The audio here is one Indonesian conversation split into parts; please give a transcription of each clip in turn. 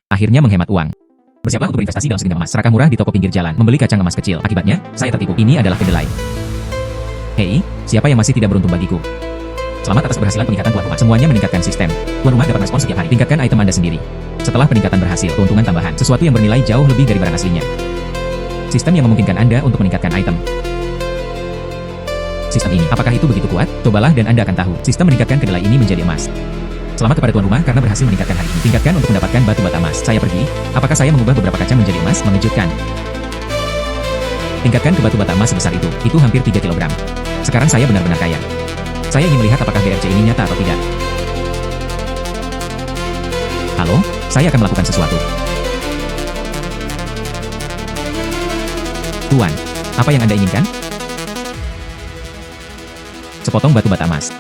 Akhirnya menghemat uang. Bersiaplah untuk berinvestasi dalam segenggam emas. Serakah murah di toko pinggir jalan, membeli kacang emas kecil. Akibatnya, saya tertipu. Ini adalah kedelai. Hei, siapa yang masih tidak beruntung bagiku? Selamat atas keberhasilan peningkatan tuan rumah. Semuanya meningkatkan sistem. Tuan rumah dapat respon setiap hari. Tingkatkan item Anda sendiri. Setelah peningkatan berhasil, keuntungan tambahan. Sesuatu yang bernilai jauh lebih dari barang aslinya. Sistem yang memungkinkan Anda untuk meningkatkan item. Sistem ini, apakah itu begitu kuat? Cobalah dan Anda akan tahu. Sistem meningkatkan kedelai ini menjadi emas. Selamat kepada tuan rumah karena berhasil meningkatkan hari ini. Tingkatkan untuk mendapatkan batu bata emas. Saya pergi. Apakah saya mengubah beberapa kacang menjadi emas? Mengejutkan. Tingkatkan ke batu bata emas sebesar itu. Itu hampir 3 kg. Sekarang saya benar-benar kaya. Saya ingin melihat apakah BRC ini nyata atau tidak. Halo, saya akan melakukan sesuatu. Tuan, apa yang Anda inginkan? Sepotong batu bata emas.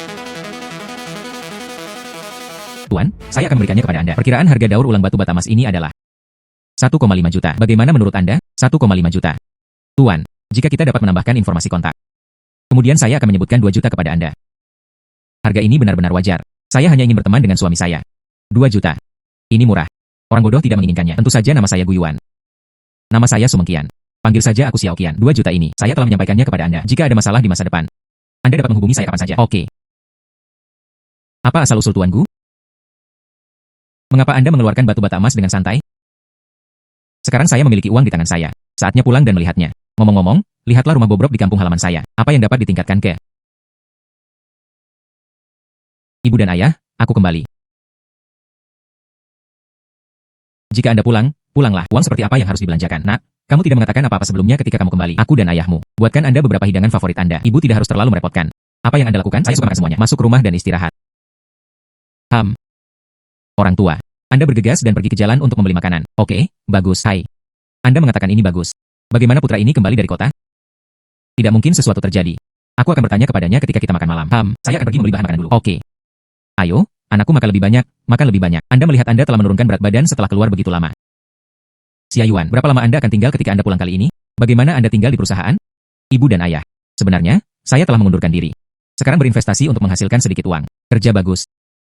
Tuan, saya akan memberikannya kepada Anda. Perkiraan harga daur ulang batu bata emas ini adalah 1,5 juta. Bagaimana menurut Anda? 1,5 juta. Tuan, jika kita dapat menambahkan informasi kontak. Kemudian saya akan menyebutkan 2 juta kepada Anda. Harga ini benar-benar wajar. Saya hanya ingin berteman dengan suami saya. 2 juta. Ini murah. Orang bodoh tidak menginginkannya. Tentu saja nama saya Guyuan. Nama saya Sumengkian. Panggil saja aku Xiaoqian. 2 juta ini, saya telah menyampaikannya kepada Anda. Jika ada masalah di masa depan, Anda dapat menghubungi saya kapan saja. Oke. Apa asal-usul Tuan Gu? Mengapa Anda mengeluarkan batu bata emas dengan santai? Sekarang saya memiliki uang di tangan saya. Saatnya pulang dan melihatnya. Ngomong-ngomong, lihatlah rumah bobrok di kampung halaman saya. Apa yang dapat ditingkatkan ke? Ibu dan ayah, aku kembali. Jika Anda pulang, pulanglah. Uang seperti apa yang harus dibelanjakan? Nak, kamu tidak mengatakan apa-apa sebelumnya ketika kamu kembali. Aku dan ayahmu. Buatkan Anda beberapa hidangan favorit Anda. Ibu tidak harus terlalu merepotkan. Apa yang Anda lakukan? Saya suka makan semuanya. Masuk rumah dan istirahat. Orang tua. Anda bergegas dan pergi ke jalan untuk membeli makanan. Oke, bagus. Hai. Anda mengatakan ini bagus. Bagaimana putra ini kembali dari kota? Tidak mungkin sesuatu terjadi. Aku akan bertanya kepadanya ketika kita makan malam. Saya akan pergi membeli bahan makanan dulu. Oke. Ayo, anakku makan lebih banyak, makan lebih banyak. Anda melihat Anda telah menurunkan berat badan setelah keluar begitu lama. Xia Yuan, berapa lama Anda akan tinggal ketika Anda pulang kali ini? Bagaimana Anda tinggal di perusahaan? Ibu dan ayah. Sebenarnya, saya telah mengundurkan diri. Sekarang berinvestasi untuk menghasilkan sedikit uang. Kerja bagus.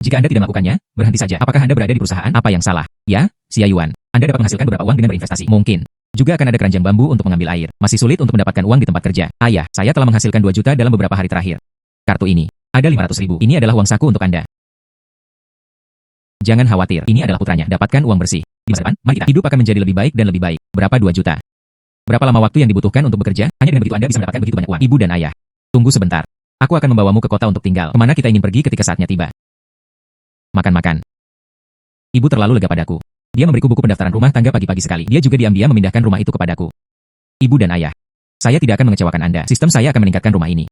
Jika Anda tidak melakukannya, berhenti saja. Apakah Anda berada di perusahaan? Apa yang salah? Ya, Xia Yuan. Anda dapat menghasilkan beberapa uang dengan berinvestasi. Mungkin. Juga akan ada keranjang bambu untuk mengambil air. Masih sulit untuk mendapatkan uang di tempat kerja. Ayah, saya telah menghasilkan 2 juta dalam beberapa hari terakhir. Kartu ini. Ada 500.000. Ini adalah uang saku untuk Anda. Jangan khawatir, ini adalah putranya. Dapatkan uang bersih. Di masa depan, mari kita. Hidup akan menjadi lebih baik dan lebih baik. Berapa 2 juta? Berapa lama waktu yang dibutuhkan untuk bekerja? Hanya dengan begitu Anda bisa mendapatkan begitu banyak uang. Ibu dan ayah. Tunggu sebentar. Aku akan membawamu ke kota untuk tinggal. Kemana kita ingin pergi ketika saatnya tiba? Makan-makan. Ibu terlalu lega padaku. Dia memberiku buku pendaftaran rumah tangga pagi-pagi sekali. Dia juga diam-diam memindahkan rumah itu kepadaku. Ibu dan ayah. Saya tidak akan mengecewakan Anda. Sistem saya akan meningkatkan rumah ini.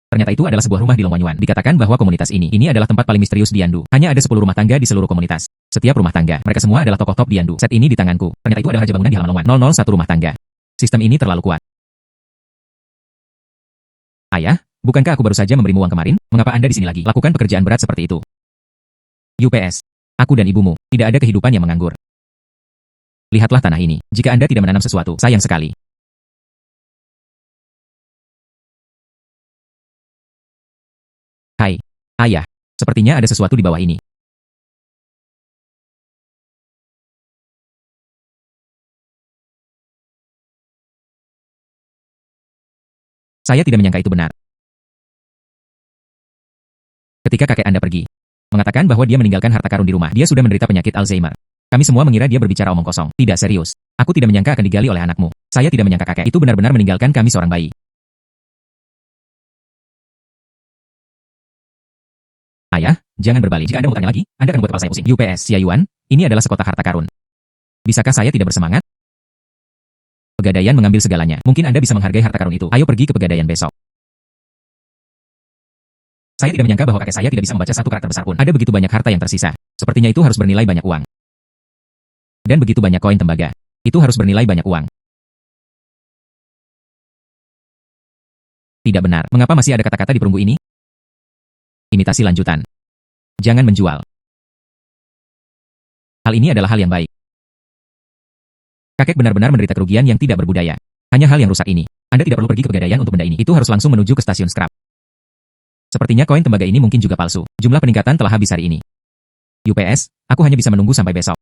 Ternyata itu adalah sebuah rumah di Longyuan. Dikatakan bahwa komunitas ini adalah tempat paling misterius di Yandu. Hanya ada 10 rumah tangga di seluruh komunitas. Setiap rumah tangga, mereka semua adalah tokoh top di Yandu. Set ini di tanganku. Ternyata itu adalah raja bangunan di halaman Longyuan. 001 rumah tangga. Sistem ini terlalu kuat. Ayah, bukankah aku baru saja memberimu uang kemarin? Mengapa Anda di sini lagi? Lakukan pekerjaan berat seperti itu. UPS. Aku dan ibumu, tidak ada kehidupan yang menganggur. Lihatlah tanah ini. Jika Anda tidak menanam sesuatu, sayang sekali. Hai, ayah. Sepertinya ada sesuatu di bawah ini. Saya tidak menyangka itu benar. Ketika kakek Anda pergi, mengatakan bahwa dia meninggalkan harta karun di rumah, dia sudah menderita penyakit Alzheimer. Kami semua mengira dia berbicara omong kosong. Tidak serius. Aku tidak menyangka akan digali oleh anakmu. Saya tidak menyangka kakek itu benar-benar meninggalkan kami seorang bayi. Ayah, jangan berbalik. Jika Anda mau tanya lagi, Anda akan membuat kepala saya pusing. UPS, Xia Yuan, ini adalah sekota harta karun. Bisakah saya tidak bersemangat? Pegadaian mengambil segalanya. Mungkin Anda bisa menghargai harta karun itu. Ayo pergi ke pegadaian besok. Saya tidak menyangka bahwa kakek saya tidak bisa membaca satu karakter besar pun. Ada begitu banyak harta yang tersisa. Sepertinya itu harus bernilai banyak uang. Dan begitu banyak koin tembaga. Itu harus bernilai banyak uang. Tidak benar. Mengapa masih ada kata-kata di perunggu ini? Imitasi lanjutan. Jangan menjual. Hal ini adalah hal yang baik. Kakek benar-benar menderita kerugian yang tidak berbudaya. Hanya hal yang rusak ini. Anda tidak perlu pergi ke pegadaian untuk benda ini. Itu harus langsung menuju ke stasiun scrap. Sepertinya koin tembaga ini mungkin juga palsu. Jumlah peningkatan telah habis hari ini. UPS, aku hanya bisa menunggu sampai besok.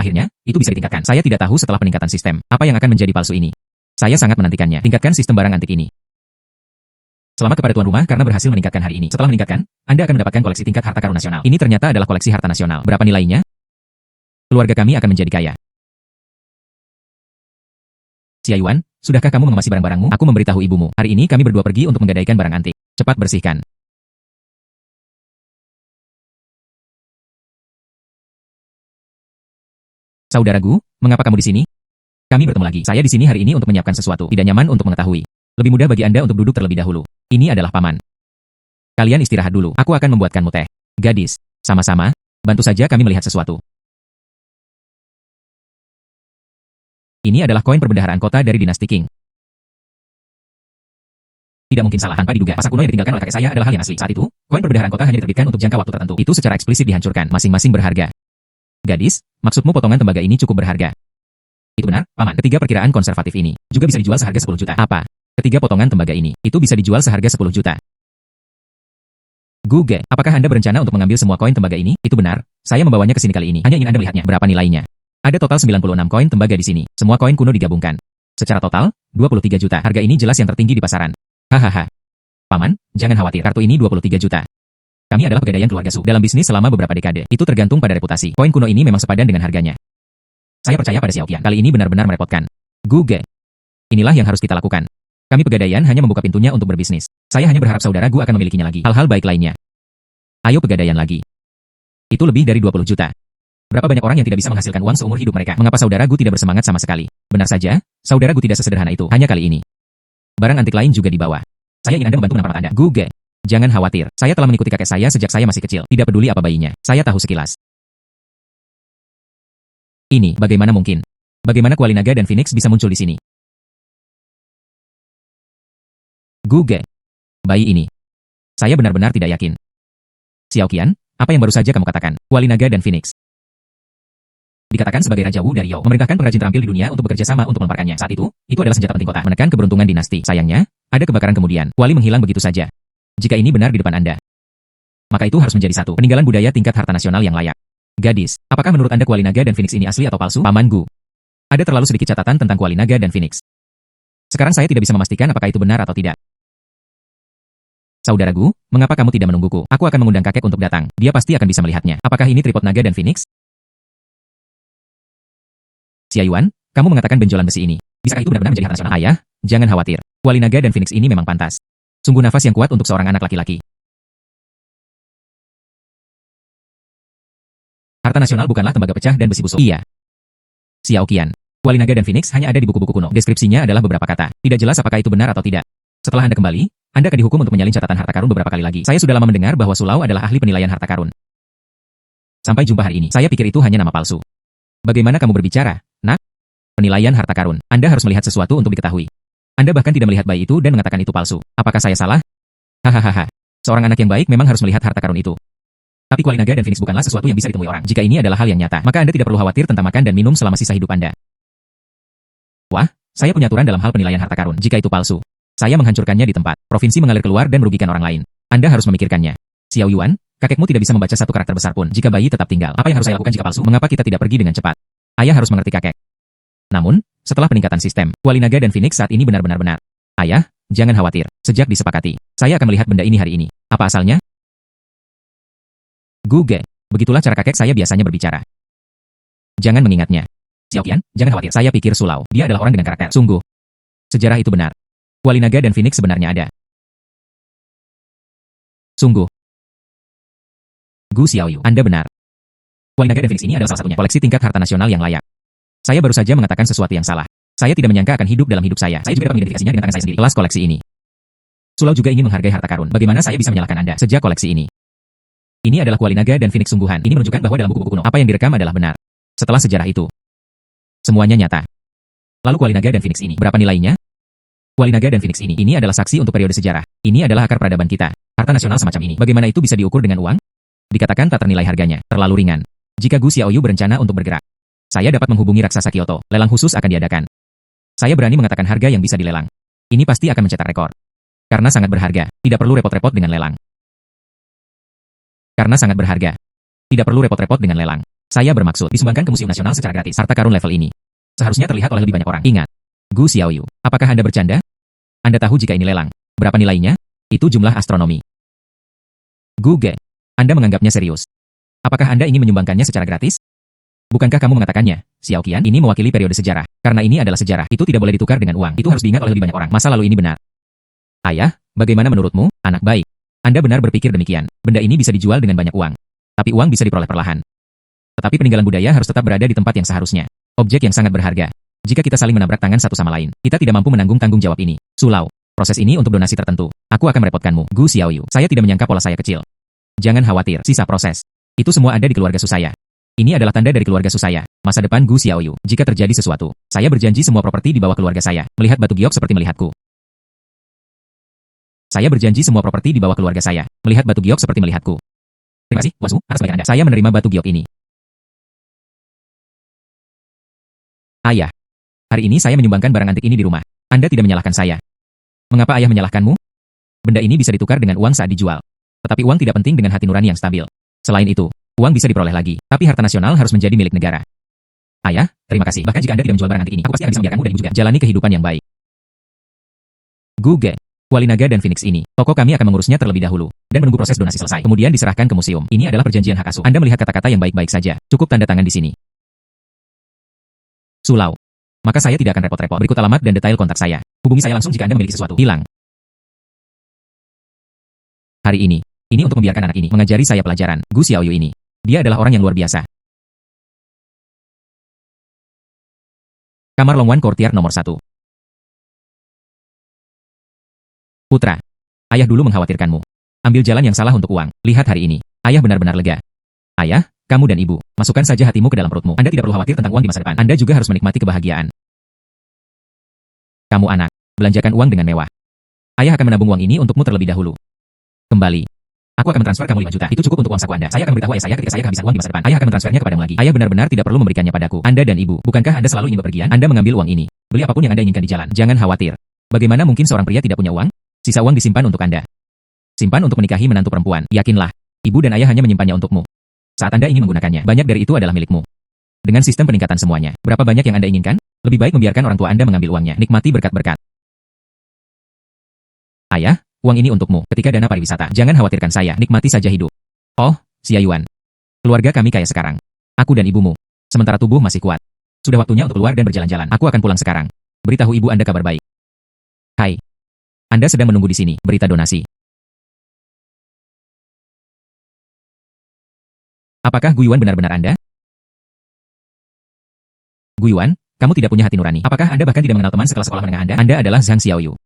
akhirnya, itu bisa ditingkatkan. Saya tidak tahu setelah peningkatan sistem, apa yang akan menjadi palsu ini. Saya sangat menantikannya. Tingkatkan sistem barang antik ini. Selamat kepada tuan rumah karena berhasil meningkatkan hari ini. Setelah meningkatkan, Anda akan mendapatkan koleksi tingkat harta karun nasional. Ini ternyata adalah koleksi harta nasional. Berapa nilainya? Keluarga kami akan menjadi kaya. Xia Yuan, sudahkah kamu mengemasi barang-barangmu? Aku memberitahu ibumu. Hari ini kami berdua pergi untuk menggadaikan barang antik. Cepat bersihkan. Saudaraku, mengapa kamu di sini? Kami bertemu lagi. Saya di sini hari ini untuk menyiapkan sesuatu. Tidak nyaman untuk mengetahui. Lebih mudah bagi Anda untuk duduk terlebih dahulu. Ini adalah paman. Kalian istirahat dulu. Aku akan membuatkanmu teh. Gadis, sama-sama. Bantu saja kami melihat sesuatu. Ini adalah koin perbendaharaan kota dari dinasti Qing. Tidak mungkin salah tanpa diduga. Masa kuno yang ditinggalkan oleh kakek saya adalah hal yang asli. Saat itu, koin perbendaharaan kota hanya diterbitkan untuk jangka waktu tertentu. Itu secara eksplisit dihancurkan. Masing-masing berharga. Gadis, maksudmu potongan tembaga ini cukup berharga? Itu benar, paman. Ketiga perkiraan konservatif ini juga bisa dijual seharga 10 juta. Apa? Ketiga potongan tembaga ini, itu bisa dijual seharga 10 juta. Guge, apakah Anda berencana untuk mengambil semua koin tembaga ini? Itu benar, saya membawanya ke sini kali ini. Hanya ingin Anda melihatnya. Berapa nilainya? Ada total 96 koin tembaga di sini. Semua koin kuno digabungkan. Secara total, 23 juta. Harga ini jelas yang tertinggi di pasaran. Hahaha. Paman, jangan khawatir. Kartu ini 23 juta. Kami adalah pegadaian keluarga Su. Dalam bisnis selama beberapa dekade. Itu tergantung pada reputasi. Koin kuno ini memang sepadan dengan harganya. Saya percaya pada Xiao Qian. Kali ini benar-benar merepotkan. Guge. Inilah yang harus kita lakukan. Kami pegadaian hanya membuka pintunya untuk berbisnis. Saya hanya berharap saudara Gu akan memilikinya lagi. Hal-hal baik lainnya. Ayo pegadaian lagi. Itu lebih dari 20 juta. Berapa banyak orang yang tidak bisa menghasilkan uang seumur hidup mereka? Mengapa saudara Gu tidak bersemangat sama sekali? Benar saja, saudara Gu tidak sesederhana itu. Hanya kali ini. Barang antik lain juga dibawa. Saya ingin Anda membantu menampar Anda. Guge. Jangan khawatir. Saya telah mengikuti kakek saya sejak saya masih kecil. Tidak peduli apa bayinya. Saya tahu sekilas. Ini, bagaimana mungkin? Bagaimana Kuali Naga dan Phoenix bisa muncul di sini? Guge. Bayi ini. Saya benar-benar tidak yakin. Xiao Qian, apa yang baru saja kamu katakan? Kuali Naga dan Phoenix. Dikatakan sebagai Raja Wu dari Yao, memerintahkan pengrajin terampil di dunia untuk bekerja sama untuk melemparkannya. Saat itu adalah senjata penting kota, menekan keberuntungan dinasti. Sayangnya, ada kebakaran kemudian. Kuali menghilang begitu saja. Jika ini benar di depan Anda, maka itu harus menjadi satu peninggalan budaya tingkat harta nasional yang layak. Gadis, apakah menurut Anda Kuali Naga dan Phoenix ini asli atau palsu? Paman Gu. Ada terlalu sedikit catatan tentang Kuali Naga dan Phoenix. Sekarang saya tidak bisa memastikan apakah itu benar atau tidak. Saudara Gu, mengapa kamu tidak menungguku? Aku akan mengundang kakek untuk datang. Dia pasti akan bisa melihatnya. Apakah ini tripod naga dan Phoenix? Xia Yuan, kamu mengatakan benjolan besi ini. Bisakah itu benar-benar menjadi harta nasional? Ayah, jangan khawatir. Kuali Naga dan Phoenix ini memang pantas. Sungguh nafas yang kuat untuk seorang anak laki-laki. Harta nasional bukanlah tembaga pecah dan besi busuk. Iya. Xiao Qian. Kuali Naga dan Phoenix hanya ada di buku-buku kuno. Deskripsinya adalah beberapa kata. Tidak jelas apakah itu benar atau tidak. Setelah Anda kembali, Anda akan dihukum untuk menyalin catatan harta karun beberapa kali lagi. Saya sudah lama mendengar bahwa Sulau adalah ahli penilaian harta karun. Sampai jumpa hari ini. Saya pikir itu hanya nama palsu. Bagaimana kamu berbicara, nak? Penilaian harta karun. Anda harus melihat sesuatu untuk diketahui. Anda bahkan tidak melihat bayi itu dan mengatakan itu palsu. Apakah saya salah? Hahaha. Seorang anak yang baik memang harus melihat harta karun itu. Tapi Kuali Naga dan Phoenix bukanlah sesuatu yang bisa ditemui orang. Jika ini adalah hal yang nyata, maka Anda tidak perlu khawatir tentang makan dan minum selama sisa hidup Anda. Wah, saya punya aturan dalam hal penilaian harta karun. Jika itu palsu, saya menghancurkannya di tempat. Provinsi mengalir keluar dan merugikan orang lain. Anda harus memikirkannya. Xiao Yuan, kakekmu tidak bisa membaca satu karakter besar pun. Jika bayi tetap tinggal, apa yang harus saya lakukan jika palsu? Mengapa kita tidak pergi dengan cepat? Ayah harus mengerti kakek. Namun, setelah peningkatan sistem, Kuali Naga dan Phoenix saat ini benar-benar benar. Ayah, jangan khawatir. Sejak disepakati, saya akan melihat benda ini hari ini. Apa asalnya? Guge. Begitulah cara kakek saya biasanya berbicara. Jangan mengingatnya. Xiao Qian, jangan khawatir. Saya pikir Sulau. Dia adalah orang dengan karakter. Sungguh. Sejarah itu benar. Kuali Naga dan Phoenix sebenarnya ada. Sungguh. Gu Xiaoyu, Anda benar. Kuali Naga dan Phoenix ini adalah salah satunya koleksi tingkat harta nasional yang layak. Saya baru saja mengatakan sesuatu yang salah. Saya tidak menyangka akan hidup dalam hidup saya. Saya juga dapat mengidentifikasinya dengan tangan saya sendiri. Kelas koleksi ini. Sulau juga ingin menghargai harta karun. Bagaimana saya bisa menyalahkan Anda sejak koleksi ini? Ini adalah Kuali Naga dan Phoenix sungguhan. Ini menunjukkan bahwa dalam buku-buku kuno, apa yang direkam adalah benar. Setelah sejarah itu, semuanya nyata. Lalu Kuali Naga dan Phoenix ini, berapa nilainya? Kuali Naga dan Phoenix ini adalah saksi untuk periode sejarah. Ini adalah akar peradaban kita. Harta nasional semacam ini, bagaimana itu bisa diukur dengan uang? Dikatakan tak ternilai harganya, terlalu ringan. Jika Gu Xiaoyu berencana untuk bergerak, saya dapat menghubungi raksasa Kyoto. Lelang khusus akan diadakan. Saya berani mengatakan harga yang bisa dilelang. Ini pasti akan mencetak rekor. Karena sangat berharga, tidak perlu repot-repot dengan lelang. Karena sangat berharga, tidak perlu repot-repot dengan lelang. Saya bermaksud disumbangkan ke Museum Nasional secara gratis. Harta karun level ini seharusnya terlihat oleh lebih banyak orang. Ingat, Gu Xiaoyu, apakah Anda bercanda? Anda tahu jika ini lelang, berapa nilainya? Itu jumlah astronomi. Gu Ge, Anda menganggapnya serius. Apakah Anda ingin menyumbangkannya secara gratis? Bukankah kamu mengatakannya, Xiao Qian, ini mewakili periode sejarah. Karena ini adalah sejarah, itu tidak boleh ditukar dengan uang. Itu harus diingat oleh lebih banyak orang. Masa lalu ini benar. Ayah, bagaimana menurutmu, anak baik? Anda benar berpikir demikian. Benda ini bisa dijual dengan banyak uang. Tapi uang bisa diperoleh perlahan. Tetapi peninggalan budaya harus tetap berada di tempat yang seharusnya. Objek yang sangat berharga. Jika kita saling menabrak tangan satu sama lain, kita tidak mampu menanggung tanggung jawab ini. Sulau, proses ini untuk donasi tertentu. Aku akan merepotkanmu, Gu Xiaoyu. Saya tidak menyangka pola saya kecil. Jangan khawatir, sisa proses. Itu semua ada di keluarga Susaya. Ini adalah tanda dari keluarga Susaya. Masa depan Gu Xiaoyu. Jika terjadi sesuatu, saya berjanji semua properti di bawah keluarga saya. Melihat batu giok seperti melihatku. Saya berjanji semua properti di bawah keluarga saya. Melihat batu giok seperti melihatku. Terima kasih, Wasu, atas kebaikan Anda. Saya menerima batu giok ini. Ayah, hari ini saya menyumbangkan barang antik ini di rumah. Anda tidak menyalahkan saya. Mengapa ayah menyalahkanmu? Benda ini bisa ditukar dengan uang saat dijual. Tetapi uang tidak penting dengan hati nurani yang stabil. Selain itu, uang bisa diperoleh lagi, tapi harta nasional harus menjadi milik negara. Ayah, terima kasih. Bahkan jika Anda tidak menjual barang antik ini, aku pasti akan bisa membiarkanmu dan ibu juga jalani kehidupan yang baik. Gu Ge, Wali Naga dan Phoenix ini, toko kami akan mengurusnya terlebih dahulu, dan menunggu proses donasi selesai. Kemudian diserahkan ke museum. Ini adalah perjanjian hak asuh. Anda melihat kata-kata yang baik-baik saja. Cukup tanda tangan di sini. Sulau. Maka saya tidak akan repot-repot. Berikut alamat dan detail kontak saya. Hubungi saya langsung jika Anda memiliki sesuatu. Hilang. Hari ini untuk membiarkan anak ini mengajari saya pelajaran. Gu Xiaoyu ini. Dia adalah orang yang luar biasa. Kamar Longwan Courtyard nomor 1. Putra. Ayah dulu mengkhawatirkanmu. Ambil jalan yang salah untuk uang. Lihat hari ini. Ayah benar-benar lega. Ayah, kamu dan ibu, masukkan saja hatimu ke dalam perutmu. Anda tidak perlu khawatir tentang uang di masa depan. Anda juga harus menikmati kebahagiaan. Kamu anak, belanjakan uang dengan mewah. Ayah akan menabung uang ini untukmu terlebih dahulu. Kembali. Aku akan mentransfer kamu 5 juta. Itu cukup untuk uang saku Anda. Saya akan memberitahu ayah saya ketika saya kehabisan uang di masa depan. Ayah akan mentransfernya kepadamu lagi. Ayah benar-benar tidak perlu memberikannya padaku. Anda dan ibu, bukankah Anda selalu ingin bepergian? Anda mengambil uang ini. Beli apapun yang Anda inginkan di jalan. Jangan khawatir. Bagaimana mungkin seorang pria tidak punya uang? Sisa uang disimpan untuk Anda. Simpan untuk menikahi menantu perempuan. Yakinlah, ibu dan ayah hanya menyimpannya untukmu. Saat Anda ingin menggunakannya, banyak dari itu adalah milikmu. Dengan sistem peningkatan semuanya, berapa banyak yang Anda inginkan? Lebih baik membiarkan orang tua Anda mengambil uangnya. Nikmati berkat-berkat. Ayah, uang ini untukmu. Ketika dana pariwisata, jangan khawatirkan saya. Nikmati saja hidup. Oh, Xia Yuan. Keluarga kami kaya sekarang. Aku dan ibumu. Sementara tubuh masih kuat. Sudah waktunya untuk keluar dan berjalan-jalan. Aku akan pulang sekarang. Beritahu ibu Anda kabar baik. Hai. Anda sedang menunggu di sini. Berita donasi. Apakah Gu Yuan benar-benar Anda? Gu Yuan, kamu tidak punya hati nurani. Apakah Anda bahkan tidak mengenal teman sekelas sekolah menengah Anda? Anda adalah Zhang Xiaoyu.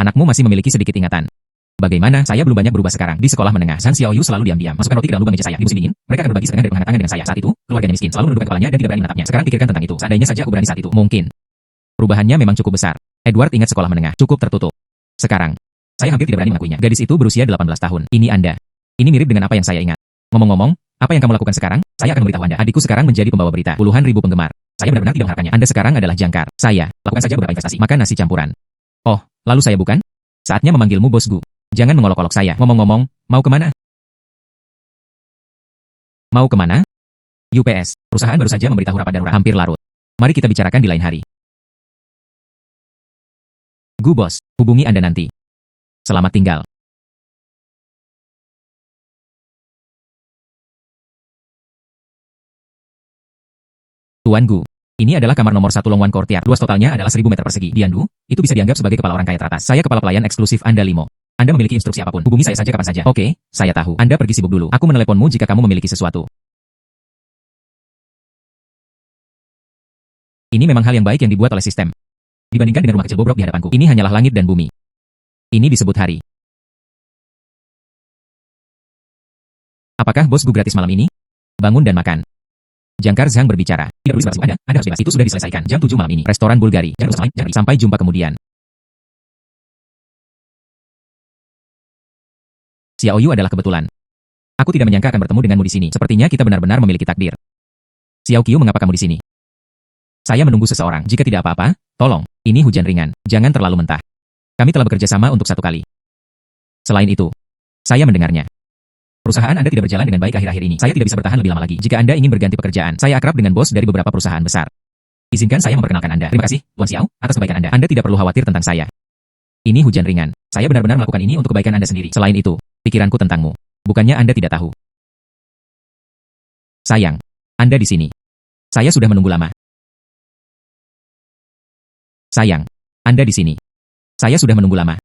Anakmu masih memiliki sedikit ingatan. Bagaimana? Saya belum banyak berubah sekarang. Di sekolah menengah, Zhang Xiaoyu selalu diam-diam. Masukkan roti ke dalam lubang meja saya. Di musim dingin, mereka akan berbagi setengah dari penghangat tangan dengan saya. Saat itu, keluarganya miskin, selalu menundukkan kepalanya dan tidak berani menatapnya. Sekarang pikirkan tentang itu. Seandainya saja aku berani saat itu. Mungkin. Perubahannya memang cukup besar. Edward ingat sekolah menengah, cukup tertutup. Sekarang, saya hampir tidak berani mengakuinya. Gadis itu berusia 18 tahun. Ini Anda. Ini mirip dengan apa yang saya ingat. Ngomong-ngomong, apa yang kamu lakukan sekarang? Saya akan memberitahu Anda. Adikku sekarang menjadi pembawa berita. Puluhan ribu penggemar. Saya benar-benar tidak mengharapkannya. Anda sekarang adalah jangkar. Saya, lakukan saja beberapa investasi. Makan nasi campuran. Oh, lalu saya bukan? Saatnya memanggilmu Bos Gu. Jangan mengolok-olok saya. Ngomong-ngomong, mau kemana? Mau kemana? UPS, perusahaan baru saja memberitahu rapat darurat. Hampir larut. Mari kita bicarakan di lain hari. Gu Bos, hubungi Anda nanti. Selamat tinggal. Tuan Gu, ini adalah kamar nomor 1 Longwan Courtyard. Luas totalnya adalah 1000 meter persegi. Diandu, itu bisa dianggap sebagai kepala orang kaya teratas. Saya kepala pelayan eksklusif Anda Limo. Anda memiliki instruksi apapun. Hubungi saya saja kapan saja. Oke, saya tahu. Anda pergi sibuk dulu. Aku meneleponmu jika kamu memiliki sesuatu. Ini memang hal yang baik yang dibuat oleh sistem. Dibandingkan dengan rumah kecil bobrok di hadapanku, ini hanyalah langit dan bumi. Ini disebut hari. Apakah Bos Gu gratis malam ini? Bangun dan makan. Jangkar Zhang berbicara. Tidak perlu seperti Anda harus bebas. Itu sudah diselesaikan. Jam 7 malam ini. Restoran Bulgari. Jangan usah lain. Sampai jumpa kemudian. Xiaoyu adalah kebetulan. Aku tidak menyangka akan bertemu denganmu di sini. Sepertinya kita benar-benar memiliki takdir. Xiaoqiu, mengapa kamu di sini? Saya menunggu seseorang. Jika tidak apa-apa, tolong. Ini hujan ringan. Jangan terlalu mentah. Kami telah bekerja sama untuk 1 kali. Selain itu, saya mendengarnya. Perusahaan Anda tidak berjalan dengan baik akhir-akhir ini. Saya tidak bisa bertahan lebih lama lagi. Jika Anda ingin berganti pekerjaan, saya akrab dengan bos dari beberapa perusahaan besar. Izinkan saya memperkenalkan Anda. Terima kasih, Tuan Xiao, atas kebaikan Anda. Anda tidak perlu khawatir tentang saya. Ini hujan ringan. Saya benar-benar melakukan ini untuk kebaikan Anda sendiri. Selain itu, pikiranku tentangmu. Bukannya Anda tidak tahu. Sayang, Anda di sini. Saya sudah menunggu lama. Sayang, Anda di sini. Saya sudah menunggu lama.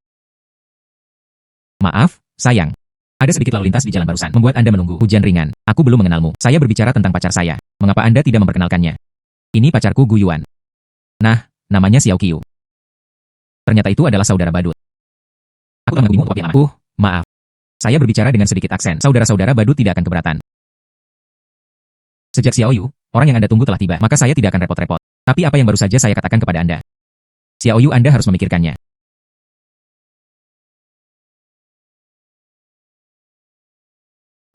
Maaf, sayang. Ada sedikit lalu lintas di jalan barusan, membuat Anda menunggu. Hujan ringan. Aku belum mengenalmu. Saya berbicara tentang pacar saya. Mengapa Anda tidak memperkenalkannya? Ini pacarku Gu Yuan. Nah, namanya Xiao Qiu. Ternyata itu adalah saudara badut. Aku telah menunggumu untuk waktu lama. Maaf. Saya berbicara dengan sedikit aksen. Saudara-saudara badut tidak akan keberatan. Sejak Xiao Yu, orang yang Anda tunggu telah tiba, maka saya tidak akan repot-repot. Tapi apa yang baru saja saya katakan kepada Anda? Xiao Yu, Anda harus memikirkannya.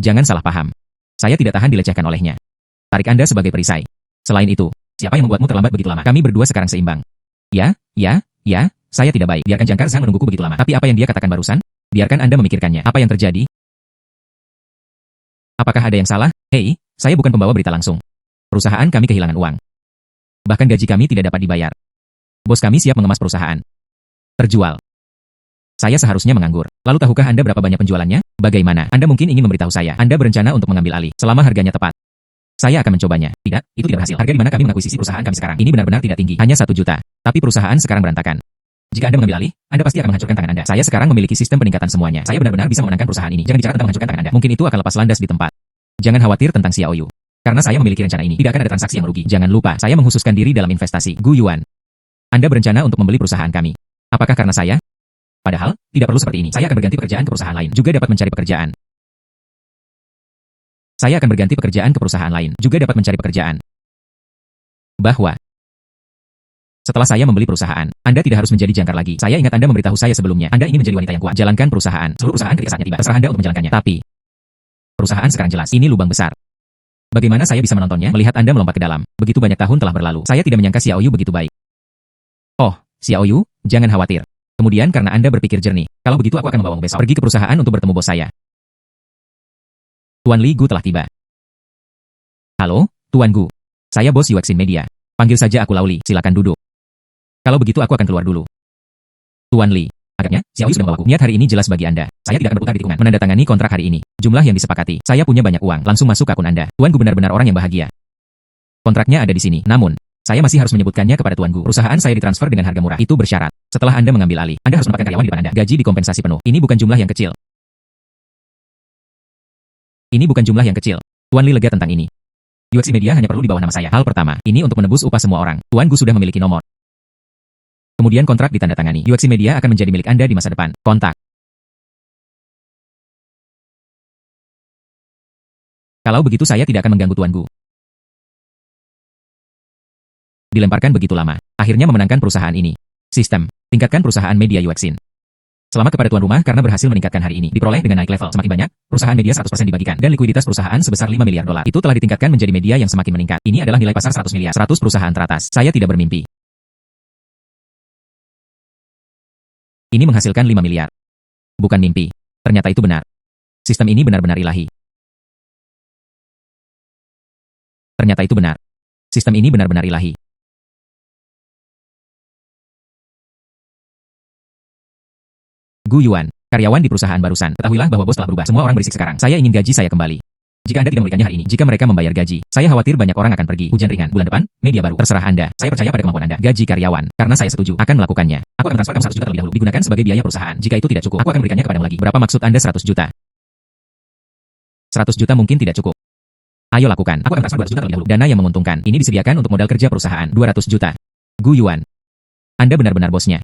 Jangan salah paham. Saya tidak tahan dilecehkan olehnya. Tarik Anda sebagai perisai. Selain itu, siapa yang membuatmu terlambat begitu lama? Kami berdua sekarang seimbang. Ya, saya tidak baik. Biarkan Jangkar Zhang menungguku begitu lama. Tapi apa yang dia katakan barusan? Biarkan Anda memikirkannya. Apa yang terjadi? Apakah ada yang salah? Hei, saya bukan pembawa berita langsung. Perusahaan kami kehilangan uang. Bahkan gaji kami tidak dapat dibayar. Bos kami siap mengemas perusahaan. Terjual. Saya seharusnya menganggur. Lalu tahukah Anda berapa banyak penjualannya? Bagaimana? Anda mungkin ingin memberitahu saya. Anda berencana untuk mengambil alih, selama harganya tepat. Saya akan mencobanya. Tidak, itu tidak berhasil. Harga di mana kami mengakuisisi perusahaan kami sekarang ini benar-benar tidak tinggi. Hanya 1 juta. Tapi perusahaan sekarang berantakan. Jika Anda mengambil alih, Anda pasti akan menghancurkan tangan Anda. Saya sekarang memiliki sistem peningkatan semuanya. Saya benar-benar bisa memenangkan perusahaan ini. Jangan bicara tentang menghancurkan tangan Anda. Mungkin itu akan lepas landas di tempat. Jangan khawatir tentang Xiao Yu. Karena saya memiliki rencana ini. Tidak akan ada transaksi yang merugi. Jangan lupa, saya mengkhususkan diri dalam investasi. Gu Yuan. Anda berencana untuk membeli perusahaan kami. Apakah karena saya? Padahal, tidak perlu seperti ini. Saya akan berganti pekerjaan ke perusahaan lain. Juga dapat mencari pekerjaan. Saya akan berganti pekerjaan ke perusahaan lain. Juga dapat mencari pekerjaan. Bahwa setelah saya membeli perusahaan, Anda tidak harus menjadi jangkar lagi. Saya ingat Anda memberitahu saya sebelumnya. Anda ingin menjadi wanita yang kuat. Jalankan perusahaan. Seluruh perusahaan ketika saatnya tiba. Terserah Anda untuk menjalankannya. Tapi, perusahaan sekarang jelas. Ini lubang besar. Bagaimana saya bisa menontonnya? Melihat Anda melompat ke dalam. Begitu banyak tahun telah berlalu. Saya tidak menyangka Xiao Yu begitu baik. Oh, Xiao Yu, jangan khawatir. Kemudian karena Anda berpikir jernih, kalau begitu aku akan membawamu besok pergi ke perusahaan untuk bertemu bos saya. Tuan Li Gu telah tiba. Halo, Tuan Gu. Saya bos Yuexin Media. Panggil saja aku Lauli, silakan duduk. Kalau begitu aku akan keluar dulu. Tuan Li, agaknya, Xiao Yu sudah membawaku. Niat hari ini jelas bagi Anda. Saya tidak akan berputar di tikungan. Menandatangani kontrak hari ini. Jumlah yang disepakati. Saya punya banyak uang. Langsung masuk ke akun Anda. Tuan Gu benar-benar orang yang bahagia. Kontraknya ada di sini. Namun, saya masih harus menyebutkannya kepada Tuan Gu. Perusahaan saya ditransfer dengan harga murah. Itu bersyarat. Setelah Anda mengambil alih, Anda harus menempatkan karyawan di depan Anda. Gaji dikompensasi penuh. Ini bukan jumlah yang kecil. Ini bukan jumlah yang kecil. Tuan Li lega tentang ini. Yuexin Media hanya perlu di bawah nama saya. Hal pertama, ini untuk menebus upah semua orang. Tuan Gu sudah memiliki nomor. Kemudian kontrak ditandatangani. Yuexin Media akan menjadi milik Anda di masa depan. Kontak. Kalau begitu saya tidak akan mengganggu Tuan Gu. Dilemparkan begitu lama. Akhirnya memenangkan perusahaan ini. Sistem. Tingkatkan perusahaan media Yuexin. Selamat kepada tuan rumah karena berhasil meningkatkan hari ini. Diperoleh dengan naik level semakin banyak, perusahaan media 100% dibagikan. Dan likuiditas perusahaan sebesar 5 miliar dolar. Itu telah ditingkatkan menjadi media yang semakin meningkat. Ini adalah nilai pasar 100 miliar. 100 perusahaan teratas. Saya tidak bermimpi. Ini menghasilkan 5 miliar. Bukan mimpi. Ternyata itu benar. Sistem ini benar-benar ilahi. Ternyata itu benar. Sistem ini benar-benar ilahi. Gu Yuan, karyawan di perusahaan barusan. Ketahuilah bahwa bos telah berubah. Semua orang berisik sekarang. Saya ingin gaji saya kembali. Jika Anda tidak memberikannya hari ini, jika mereka membayar gaji, saya khawatir banyak orang akan pergi. Hujan ringan. Bulan depan, media baru. Terserah Anda. Saya percaya pada kemampuan Anda. Gaji karyawan. Karena saya setuju, akan melakukannya. Aku akan transfer kamu 100 juta terlebih dahulu. Digunakan sebagai biaya perusahaan. Jika itu tidak cukup, aku akan memberikannya kepadamu lagi. Berapa maksud Anda 100 juta? 100 juta mungkin tidak cukup. Ayo lakukan. Aku akan transfer 200 juta terlebih dahulu. Dana yang menguntungkan. Ini disediakan untuk modal kerja perusahaan. 200 juta. Gu Yuan. Anda benar-benar bosnya.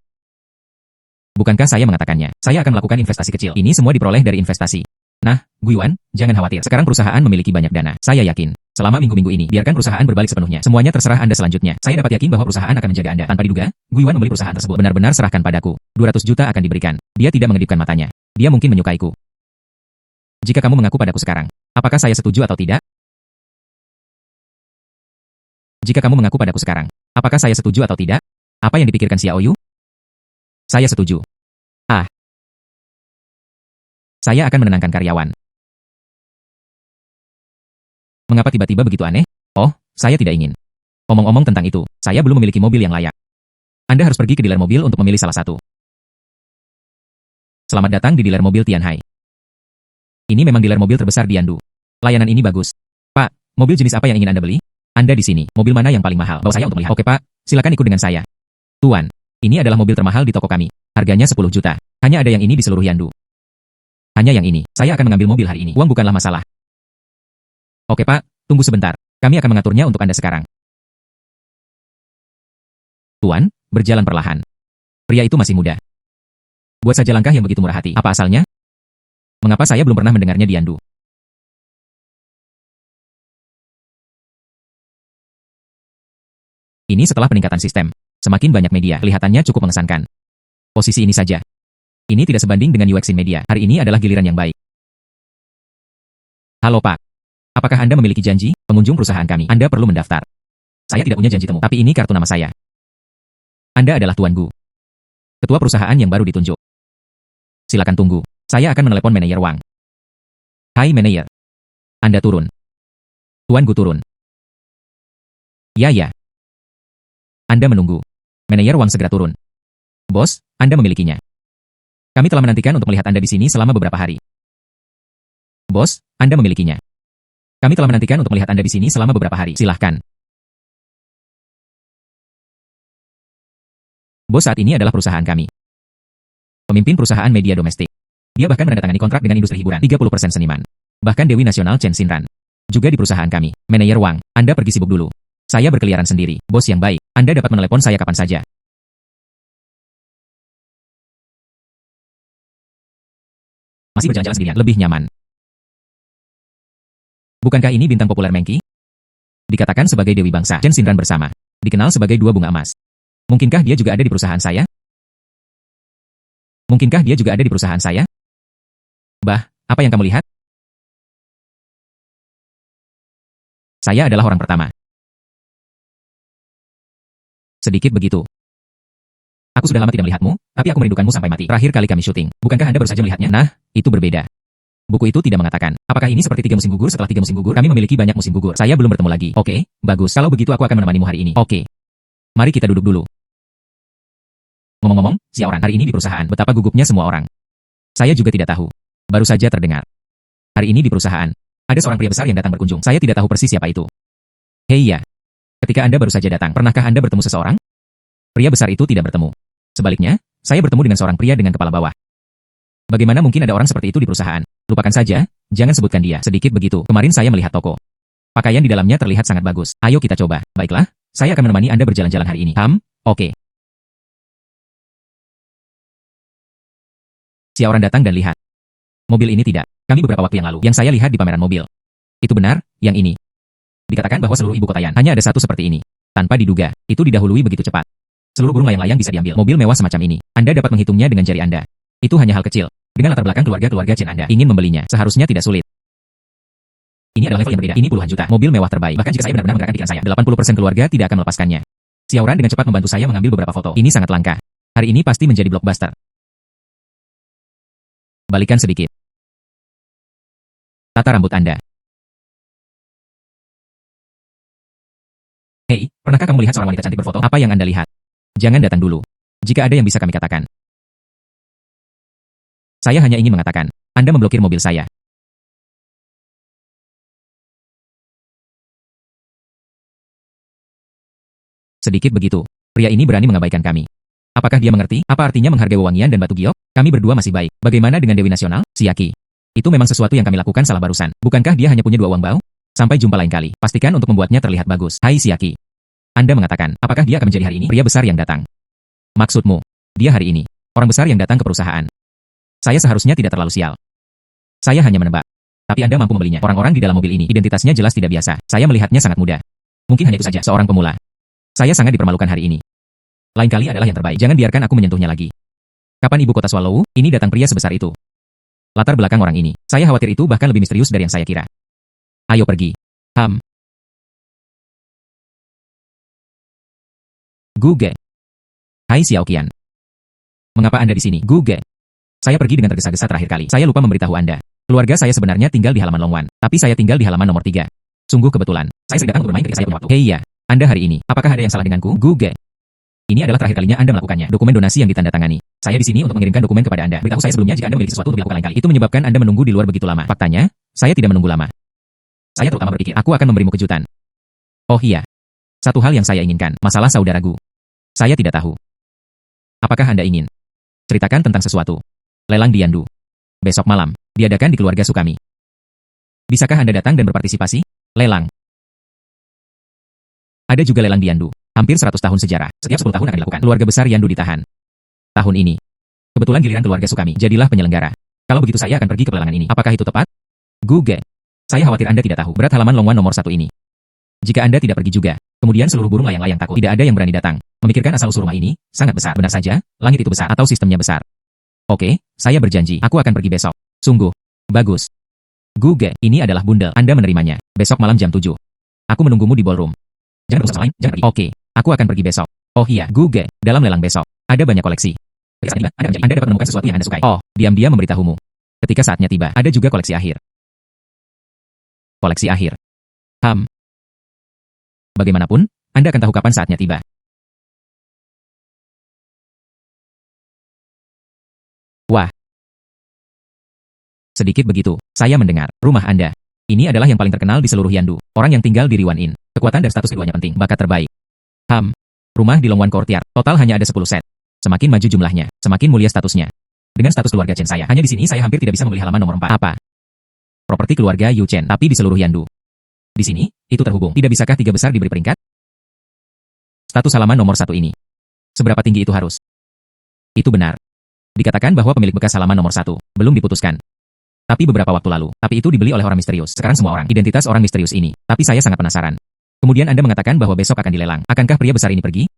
Bukankah saya mengatakannya? Saya akan melakukan investasi kecil. Ini semua diperoleh dari investasi. Nah, Gu Yuan, jangan khawatir. Sekarang perusahaan memiliki banyak dana. Saya yakin. Selama minggu-minggu ini, biarkan perusahaan berbalik sepenuhnya. Semuanya terserah Anda selanjutnya. Saya dapat yakin bahwa perusahaan akan menjaga Anda. Tanpa diduga, Gu Yuan membeli perusahaan tersebut. Benar-benar serahkan padaku. 200 juta akan diberikan. Dia tidak mengedipkan matanya. Dia mungkin menyukaiku. Jika kamu mengaku padaku sekarang, apakah saya setuju atau tidak? Jika kamu mengaku padaku sekarang, apakah saya setuju atau tidak? Apa yang dipikirkan Xiao Yu? Saya setuju. Saya akan menenangkan karyawan. Mengapa tiba-tiba begitu aneh? Oh, saya tidak ingin. Omong-omong tentang itu, saya belum memiliki mobil yang layak. Anda harus pergi ke dealer mobil untuk memilih salah satu. Selamat datang di dealer mobil Tianhai. Ini memang dealer mobil terbesar di Yandu. Layanan ini bagus. Pak, mobil jenis apa yang ingin Anda beli? Anda di sini. Mobil mana yang paling mahal? Bawa saya untuk melihat. Oke Pak, silakan ikut dengan saya. Tuan, ini adalah mobil termahal di toko kami. Harganya 10 juta. Hanya ada yang ini di seluruh Yandu. Hanya yang ini. Saya akan mengambil mobil hari ini. Uang bukanlah masalah. Oke Pak, tunggu sebentar. Kami akan mengaturnya untuk Anda sekarang. Tuan, berjalan perlahan. Pria itu masih muda. Buat saja langkah yang begitu murah hati. Apa asalnya? Mengapa saya belum pernah mendengarnya di Yandu? Ini setelah peningkatan sistem. Semakin banyak media, kelihatannya cukup mengesankan. Posisi ini saja. Ini tidak sebanding dengan UX media. Hari ini adalah giliran yang baik. Halo Pak. Apakah Anda memiliki janji? Pengunjung perusahaan kami. Anda perlu mendaftar. Saya tidak punya janji temu, tapi ini kartu nama saya. Anda adalah Tuan Gu. Ketua perusahaan yang baru ditunjuk. Silakan tunggu. Saya akan menelepon manajer Wang. Hai manajer. Anda turun. Tuan Gu turun. Ya. Anda menunggu. Manajer Wang segera turun. Bos, Anda memilikinya. Kami telah menantikan untuk melihat Anda di sini selama beberapa hari. Bos, Anda memilikinya. Kami telah menantikan untuk melihat Anda di sini selama beberapa hari. Silahkan. Bos saat ini adalah perusahaan kami. Pemimpin perusahaan media domestik. Dia bahkan menandatangani kontrak dengan industri hiburan. 30% seniman. Bahkan Dewi Nasional Chen Xinran. Juga di perusahaan kami. Manajer Wang, Anda pergi sibuk dulu. Saya berkeliaran sendiri. Bos yang baik, Anda dapat menelepon saya kapan saja. Masih berjalan-jalan sendirian, lebih nyaman. Bukankah ini bintang populer Mengki? Dikatakan sebagai Dewi Bangsa, Chen Xinran bersama. Dikenal sebagai dua bunga emas. Mungkinkah dia juga ada di perusahaan saya? Mungkinkah dia juga ada di perusahaan saya? Bah, apa yang kamu lihat? Saya adalah orang pertama. Sedikit begitu. Aku sudah lama tidak melihatmu, tapi aku merindukanmu sampai mati. Terakhir kali kami syuting. Bukankah Anda baru saja melihatnya? Nah, itu berbeda. Buku itu tidak mengatakan, apakah ini seperti 3 musim gugur setelah 3 musim gugur? Kami memiliki banyak musim gugur. Saya belum bertemu lagi. Oke, bagus. Kalau begitu aku akan menemanimu hari ini. Oke. Mari kita duduk dulu. Ngomong-ngomong, si orang hari ini di perusahaan. Betapa gugupnya semua orang. Saya juga tidak tahu. Baru saja terdengar. Hari ini di perusahaan, ada seorang pria besar yang datang berkunjung. Saya tidak tahu persis siapa itu. Hei ya. Ketika Anda baru saja datang, pernahkah Anda bertemu seseorang? Pria besar itu tidak bertemu. Sebaliknya, saya bertemu dengan seorang pria dengan kepala bawah. Bagaimana mungkin ada orang seperti itu di perusahaan? Lupakan saja, jangan sebutkan dia. Sedikit begitu, kemarin saya melihat toko. Pakaian di dalamnya terlihat sangat bagus. Ayo kita coba. Baiklah, saya akan menemani Anda berjalan-jalan hari ini. Oke. Si orang datang dan lihat. Mobil ini tidak. Kami beberapa waktu yang lalu, yang saya lihat di pameran mobil. Itu benar, yang ini. Dikatakan bahwa seluruh ibu kota Yan hanya ada satu seperti ini. Tanpa diduga, itu didahului begitu cepat. Seluruh burung layang-layang bisa diambil. Mobil mewah semacam ini, Anda dapat menghitungnya dengan jari Anda. Itu hanya hal kecil. Dengan latar belakang keluarga-keluarga Chen Anda ingin membelinya, seharusnya tidak sulit. Ini adalah level yang berbeda. Ini puluhan juta. Mobil mewah terbaik. Bahkan jika saya benar-benar menggerakkan pikiran saya, 80% keluarga tidak akan melepaskannya. Xiaoran dengan cepat membantu saya mengambil beberapa foto. Ini sangat langka. Hari ini pasti menjadi blockbuster. Balikan sedikit. Tata rambut Anda. Hei, pernahkah kamu melihat seorang wanita cantik berfoto? Apa yang Anda lihat? Jangan datang dulu. Jika ada yang bisa kami katakan. Saya hanya ingin mengatakan, Anda memblokir mobil saya. Sedikit begitu, pria ini berani mengabaikan kami. Apakah dia mengerti? Apa artinya menghargai wewangian dan batu giok? Kami berdua masih baik. Bagaimana dengan Dewi Nasional? Siaki. Itu memang sesuatu yang kami lakukan salah barusan. Bukankah dia hanya punya 2 uang bau? Sampai jumpa lain kali. Pastikan untuk membuatnya terlihat bagus. Hai Siaki. Anda mengatakan, apakah dia akan menjadi hari ini? Pria besar yang datang. Maksudmu, dia hari ini. Orang besar yang datang ke perusahaan. Saya seharusnya tidak terlalu sial. Saya hanya menebak. Tapi Anda mampu membelinya. Orang-orang di dalam mobil ini, identitasnya jelas tidak biasa. Saya melihatnya sangat muda. Mungkin hanya itu saja, seorang pemula. Saya sangat dipermalukan hari ini. Lain kali adalah yang terbaik. Jangan biarkan aku menyentuhnya lagi. Kapan ibu kota Swallow? Ini datang pria sebesar itu. Latar belakang orang ini. Saya khawatir itu bahkan lebih misterius dari yang saya kira. Ayo pergi. Guge. Hai Xiaoqian. Mengapa Anda di sini? Guge. Saya pergi dengan tergesa-gesa terakhir kali. Saya lupa memberitahu Anda. Keluarga saya sebenarnya tinggal di halaman Longwan, tapi saya tinggal di halaman nomor 3. Sungguh kebetulan. Saya sering datang untuk bermain ketika saya punya waktu. Hei ya, Anda hari ini, apakah ada yang salah denganku? Google. Ini adalah terakhir kalinya Anda melakukannya. Dokumen donasi yang ditandatangani. Saya di sini untuk mengirimkan dokumen kepada Anda. Beritahu saya sebelumnya jika Anda memiliki sesuatu untuk dilakukan lain kali. Itu menyebabkan Anda menunggu di luar begitu lama. Faktanya, saya tidak menunggu lama. Saya terutama berpikir, aku akan memberimu kejutan. Oh iya. Satu hal yang saya inginkan, masalah saudaraku. Saya tidak tahu. Apakah Anda ingin? Ceritakan tentang sesuatu. Lelang di Yandu. Besok malam, diadakan di keluarga Sukami. Bisakah Anda datang dan berpartisipasi? Lelang. Ada juga lelang di Yandu. Hampir 100 tahun sejarah. Setiap 10 tahun akan dilakukan. Keluarga besar Yandu ditahan. Tahun ini. Kebetulan giliran keluarga Sukami. Jadilah penyelenggara. Kalau begitu saya akan pergi ke pelelangan ini. Apakah itu tepat? Google. Saya khawatir Anda tidak tahu. Berat halaman Longwan nomor 1 ini. Jika Anda tidak pergi juga, kemudian seluruh burung layang-layang takut. Tidak ada yang berani datang. Memikirkan asal-usul rumah ini, sangat besar. Benar saja, langit itu besar atau sistemnya besar. Oke, saya berjanji. Aku akan pergi besok. Sungguh. Bagus. Google. Ini adalah bundel. Anda menerimanya. Besok malam jam 7. Aku menunggumu di ballroom. Jangan berusaha lain, jangan pergi. Oke. Aku akan pergi besok. Oh iya, Google. Dalam lelang besok, ada banyak koleksi. Ketika saat tiba, Anda dapat menemukan sesuatu yang Anda sukai. Oh, diam-diam memberitahumu. Ketika saatnya tiba, ada juga koleksi akhir. Koleksi akhir. Bagaimanapun, Anda akan tahu kapan saatnya tiba. Wah. Sedikit begitu, saya mendengar. Rumah Anda. Ini adalah yang paling terkenal di seluruh Yandu. Orang yang tinggal di Riwan Inn. Kekuatan dan status keduanya penting. Bakat terbaik. Rumah di Longwan Courtyard. Total hanya ada 10 set. Semakin maju jumlahnya, semakin mulia statusnya. Dengan status keluarga Chen saya, hanya di sini saya hampir tidak bisa membeli halaman nomor 4. Apa? Properti keluarga Yu Chen, tapi di seluruh Yandu. Di sini, itu terhubung. Tidak bisakah 3 besar diberi peringkat? Status halaman nomor 1 ini. Seberapa tinggi itu harus? Itu benar. Dikatakan bahwa pemilik bekas halaman nomor 1 belum diputuskan. Tapi beberapa waktu lalu, tapi itu dibeli oleh orang misterius. Sekarang semua orang, identitas orang misterius ini. Tapi saya sangat penasaran. Kemudian Anda mengatakan bahwa besok akan dilelang. Akankah pria besar ini pergi?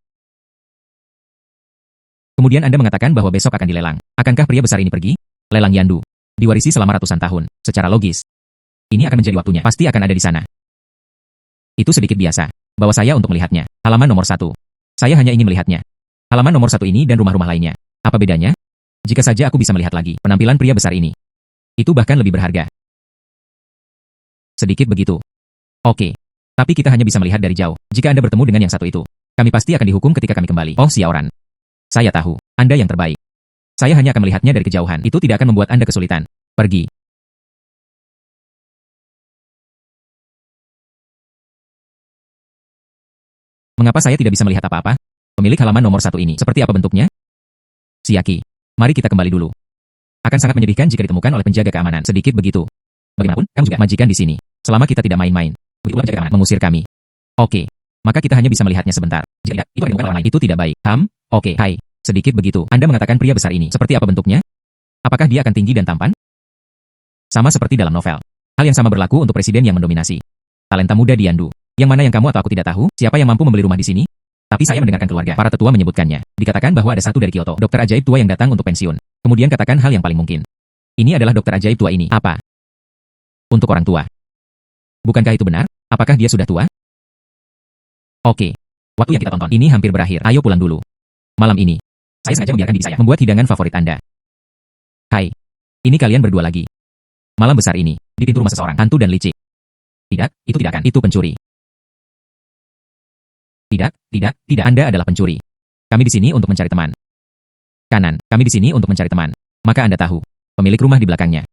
Kemudian Anda mengatakan bahwa besok akan dilelang. Akankah pria besar ini pergi? Lelang Yandu. Diwarisi selama ratusan tahun. Secara logis. Ini akan menjadi waktunya. Pasti akan ada di sana. Itu sedikit biasa. Bawa saya untuk melihatnya. Halaman nomor 1. Saya hanya ingin melihatnya. Halaman nomor 1 ini dan rumah-rumah lainnya. Apa bedanya? Jika saja aku bisa melihat lagi penampilan pria besar ini. Itu bahkan lebih berharga. Sedikit begitu. Oke. Tapi kita hanya bisa melihat dari jauh. Jika Anda bertemu dengan yang satu itu, kami pasti akan dihukum ketika kami kembali. Oh Xiaoran. Saya tahu, Anda yang terbaik. Saya hanya akan melihatnya dari kejauhan. Itu tidak akan membuat Anda kesulitan. Pergi. Mengapa saya tidak bisa melihat apa-apa? Pemilik halaman nomor 1 ini, seperti apa bentuknya? Siaki. Mari kita kembali dulu. Akan sangat menyedihkan jika ditemukan oleh penjaga keamanan. Sedikit begitu. Bagaimanapun, kamu juga majikan di sini. Selama kita tidak main-main. Begitulah penjaga keamanan mengusir kami. Oke. Maka kita hanya bisa melihatnya sebentar. Jika tidak, itu akan ditemukan orang lain. Itu tidak baik. Oke. Hai. Sedikit begitu. Anda mengatakan pria besar ini. Seperti apa bentuknya? Apakah dia akan tinggi dan tampan? Sama seperti dalam novel. Hal yang sama berlaku untuk presiden yang mendominasi. Talenta muda di Yandu. Yang mana yang kamu atau aku tidak tahu? Siapa yang mampu membeli rumah di sini? Tapi saya mendengarkan keluarga. Para tetua menyebutkannya. Dikatakan bahwa ada satu dari Kyoto. Dokter ajaib tua yang datang untuk pensiun. Kemudian katakan hal yang paling mungkin. Ini adalah dokter ajaib tua ini. Apa? Untuk orang tua. Bukankah itu benar? Apakah dia sudah tua? Oke. Waktu yang kita tonton ini hampir berakhir. Ayo pulang dulu. Malam ini, saya sengaja membiarkan diri saya membuat hidangan favorit Anda. Hai. Ini kalian berdua lagi. Malam besar ini, di pintu rumah seseorang, hantu dan licik. Tidak, itu tidak akan. Itu pencuri. Tidak, Anda adalah pencuri. Kami di sini untuk mencari teman. Kanan, kami di sini untuk mencari teman. Maka Anda tahu, pemilik rumah di belakangnya.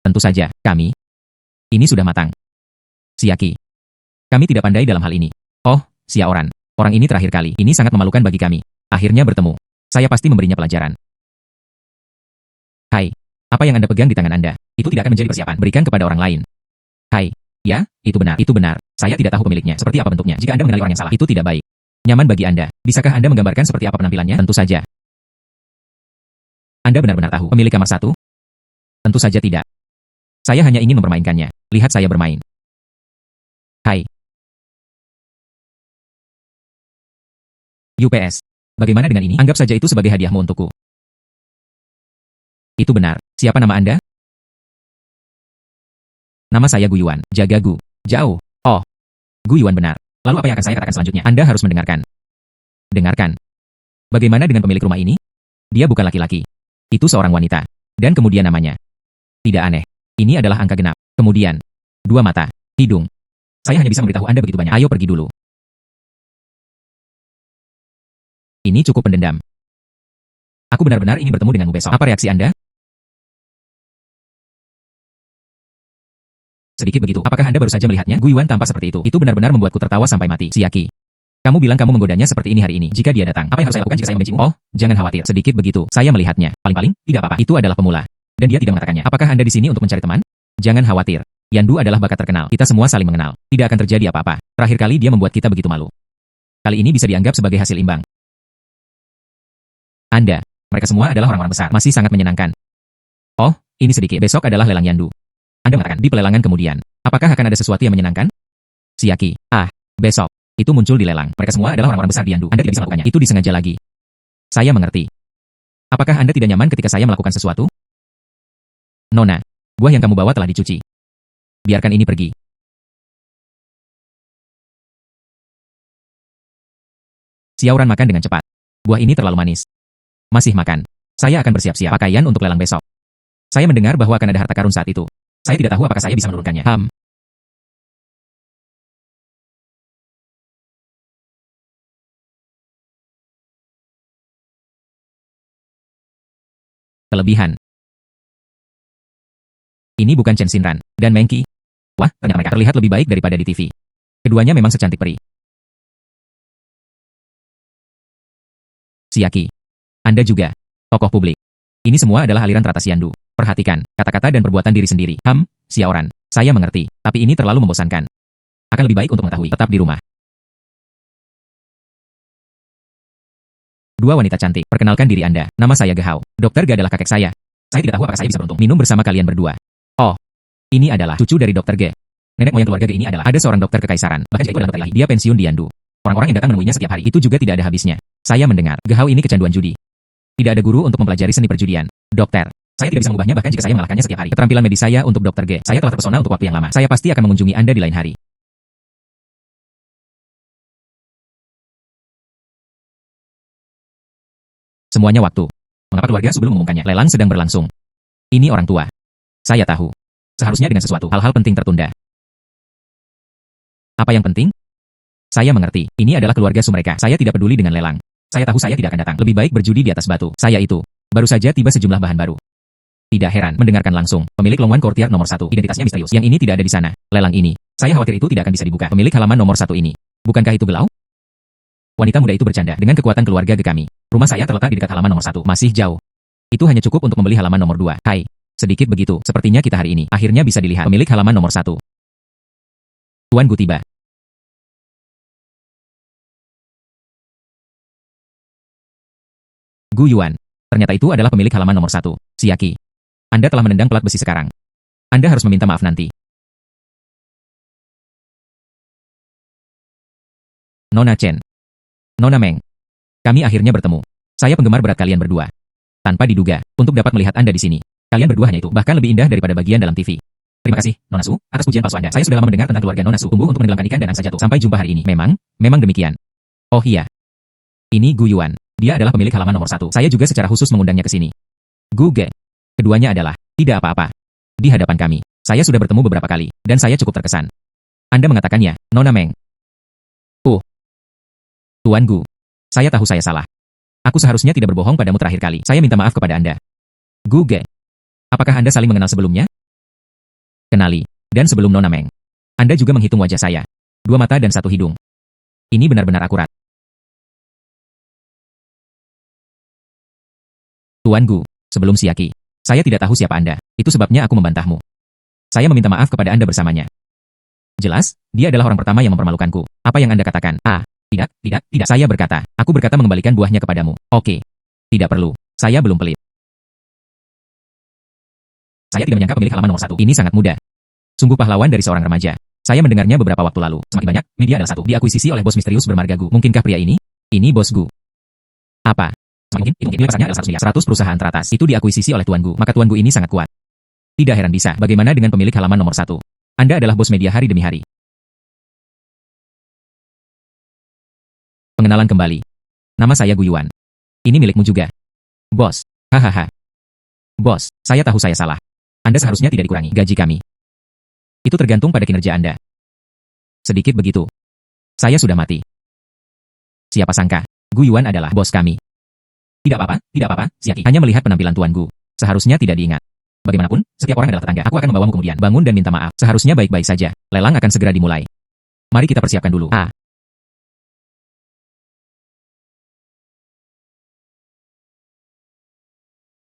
Tentu saja, kami. Ini sudah matang. Siaki. Kami tidak pandai dalam hal ini. Oh, Xiaoran. Orang ini terakhir kali. Ini sangat memalukan bagi kami. Akhirnya bertemu. Saya pasti memberinya pelajaran. Hai. Apa yang Anda pegang di tangan Anda? Itu tidak akan menjadi persiapan. Berikan kepada orang lain. Hai. Ya, itu benar. Itu benar. Saya tidak tahu pemiliknya. Seperti apa bentuknya. Jika Anda mengenali orang yang salah, itu tidak baik. Nyaman bagi Anda. Bisakah Anda menggambarkan seperti apa penampilannya? Tentu saja. Anda benar-benar tahu pemilik kamar 1? Tentu saja tidak. Saya hanya ingin mempermainkannya. Lihat saya bermain. Hai. UPS. Bagaimana dengan ini? Anggap saja itu sebagai hadiahmu untukku. Itu benar. Siapa nama Anda? Nama saya Guyuan. Jaga Gu. Jauh. Oh. Guyuan benar. Lalu apa yang akan saya katakan selanjutnya? Anda harus mendengarkan. Dengarkan. Bagaimana dengan pemilik rumah ini? Dia bukan laki-laki. Itu seorang wanita. Dan kemudian namanya. Tidak aneh. Ini adalah angka genap. Kemudian. 2 mata. Hidung. Saya hanya bisa memberitahu Anda begitu banyak. Ayo pergi dulu. Ini cukup pendendam. Aku benar-benar ingin bertemu denganmu besok. Apa reaksi Anda? Sedikit begitu. Apakah Anda baru saja melihatnya? Gu Yuan tampak seperti itu. Itu benar-benar membuatku tertawa sampai mati. Siaki. Kamu bilang kamu menggodanya seperti ini hari ini. Jika dia datang, apa yang harus saya lakukan jika saya membencimu? Oh, jangan khawatir. Sedikit begitu. Saya melihatnya. Paling-paling, tidak apa-apa. Itu adalah pemula. Dan dia tidak mengatakannya. Apakah Anda di sini untuk mencari teman? Jangan khawatir. Yandu adalah bakat terkenal. Kita semua saling mengenal. Tidak akan terjadi apa-apa. Terakhir kali dia membuat kita begitu malu. Kali ini bisa dianggap sebagai hasil imbang. Anda, mereka semua adalah orang-orang besar. Masih sangat menyenangkan. Oh, ini sedikit. Besok adalah lelang Yandu. Anda mengatakan di pelelangan kemudian. Apakah akan ada sesuatu yang menyenangkan? Siaki. Besok. Itu muncul di lelang. Mereka semua adalah orang-orang besar di Yandu. Anda tidak bisa melakukannya. Itu disengaja lagi. Saya mengerti. Apakah Anda tidak nyaman ketika saya melakukan sesuatu? Nona, buah yang kamu bawa telah dicuci. Biarkan ini pergi. Xiaoran makan dengan cepat. Buah ini terlalu manis. Masih makan. Saya akan bersiap-siap pakaian untuk lelang besok. Saya mendengar bahwa akan ada harta karun saat itu. Saya tidak tahu apakah saya bisa menurunkannya. Kelebihan. Ini bukan Chen Xinran dan Meng Qi. Wah, ternyata mereka terlihat lebih baik daripada di TV. Keduanya memang secantik peri. Siaki. Anda juga. Tokoh publik. Ini semua adalah aliran teratas Yandu. Perhatikan, kata-kata dan perbuatan diri sendiri. Xiaoran. Saya mengerti, tapi ini terlalu membosankan. Akan lebih baik untuk mengetahui, tetap di rumah. Dua wanita cantik, perkenalkan diri Anda. Nama saya Gehao. Dr. Ge adalah kakek saya. Saya tidak tahu apakah saya bisa beruntung minum bersama kalian berdua. Oh, ini adalah cucu dari Dr. Ge. Nenek moyang keluarga Ge ini adalah ada seorang dokter kekaisaran. Bahkan jika itu adalah dokter ilahi, dia pensiun di Yandu. Orang-orang yang datang menemuinya setiap hari itu juga tidak ada habisnya. Saya mendengar, Gehao ini kecanduan judi. Tidak ada guru untuk mempelajari seni perjudian. Dokter, saya tidak bisa mengubahnya bahkan jika saya mengalahkannya setiap hari. Keterampilan medis saya untuk Dr. Ge. Saya telah terpesona untuk waktu yang lama. Saya pasti akan mengunjungi Anda di lain hari. Semuanya waktu. Mengapa keluarga Su belum mengumumkannya? Lelang sedang berlangsung. Ini orang tua. Saya tahu. Seharusnya dengan sesuatu hal-hal penting tertunda. Apa yang penting? Saya mengerti. Ini adalah keluarga Su mereka. Saya tidak peduli dengan lelang. Saya tahu saya tidak akan datang. Lebih baik berjudi di atas batu. Saya itu. Baru saja tiba sejumlah bahan baru. Tidak heran mendengarkan langsung. Pemilik Longwan Courtyard nomor 1. Identitasnya misterius. Yang ini tidak ada di sana. Lelang ini. Saya khawatir itu tidak akan bisa dibuka. Pemilik halaman nomor 1 ini. Bukankah itu Belau? Wanita muda itu bercanda dengan kekuatan keluarga Ge kami. Rumah saya terletak di dekat halaman nomor 1. Masih jauh. Itu hanya cukup untuk membeli halaman nomor 2. Hai. Sedikit begitu. Sepertinya kita hari ini. Akhirnya bisa dilihat. Pemilik halaman nomor 1. Tuan Gu tiba. Gu Yuan. Ternyata itu adalah pemilik halaman nomor 1. Siaki. Anda telah menendang pelat besi sekarang. Anda harus meminta maaf nanti. Nona Chen. Nona Meng. Kami akhirnya bertemu. Saya penggemar berat kalian berdua. Tanpa diduga, untuk dapat melihat Anda di sini. Kalian berdua hanya itu, bahkan lebih indah daripada bagian dalam TV. Terima kasih, Nona Su, atas pujian palsu Anda. Saya sudah lama mendengar tentang keluarga Nona Su tumbuh untuk menenggelamkan ikan dan angsa jatuh. Sampai jumpa hari ini. Memang demikian. Oh iya. Ini Gu Yuan. Dia adalah pemilik halaman nomor 1. Saya juga secara khusus mengundangnya ke sini. Gu Ge. Keduanya adalah, tidak apa-apa. Di hadapan kami, saya sudah bertemu beberapa kali, dan saya cukup terkesan. Anda mengatakannya, Nona Meng. Tuan Gu. Saya tahu saya salah. Aku seharusnya tidak berbohong padamu terakhir kali. Saya minta maaf kepada Anda. Gu Ge. Apakah Anda saling mengenal sebelumnya? Kenali. Dan sebelum Nona Meng. Anda juga menghitung wajah saya. 2 mata dan 1 hidung. Ini benar-benar akurat. Tuan Gu, sebelum Siaki. Saya tidak tahu siapa Anda. Itu sebabnya aku membantahmu. Saya meminta maaf kepada Anda bersamanya. Jelas, dia adalah orang pertama yang mempermalukanku. Apa yang Anda katakan? Tidak. Saya berkata, aku berkata mengembalikan buahnya kepadamu. Oke. Tidak perlu. Saya belum pelit. Saya tidak menyangka pemilik halaman nomor 1 ini sangat muda. Sungguh pahlawan dari seorang remaja. Saya mendengarnya beberapa waktu lalu. Semakin banyak, media adalah 1. Diakuisisi oleh bos misterius bermarga Gu. Mungkinkah pria ini? Ini bos Gu. Apa? Mungkin nilai pasarnya adalah 100 miliar. 100 perusahaan teratas. Itu diakuisisi oleh Tuan Gu. Maka Tuan Gu ini sangat kuat. Tidak heran bisa. Bagaimana dengan pemilik halaman nomor 1? Anda adalah bos media hari demi hari. Pengenalan kembali. Nama saya Gu Yuan. Ini milikmu juga. Bos. Hahaha. Bos, saya tahu saya salah. Anda seharusnya tidak dikurangi gaji kami. Itu tergantung pada kinerja Anda. Sedikit begitu. Saya sudah mati. Siapa sangka, Gu Yuan adalah bos kami. Tidak apa-apa, Xiaqi. Hanya melihat penampilan Tuan Gu. Seharusnya tidak diingat. Bagaimanapun, setiap orang adalah tetangga. Aku akan membawamu kemudian. Bangun dan minta maaf. Seharusnya baik-baik saja. Lelang akan segera dimulai. Mari kita persiapkan dulu.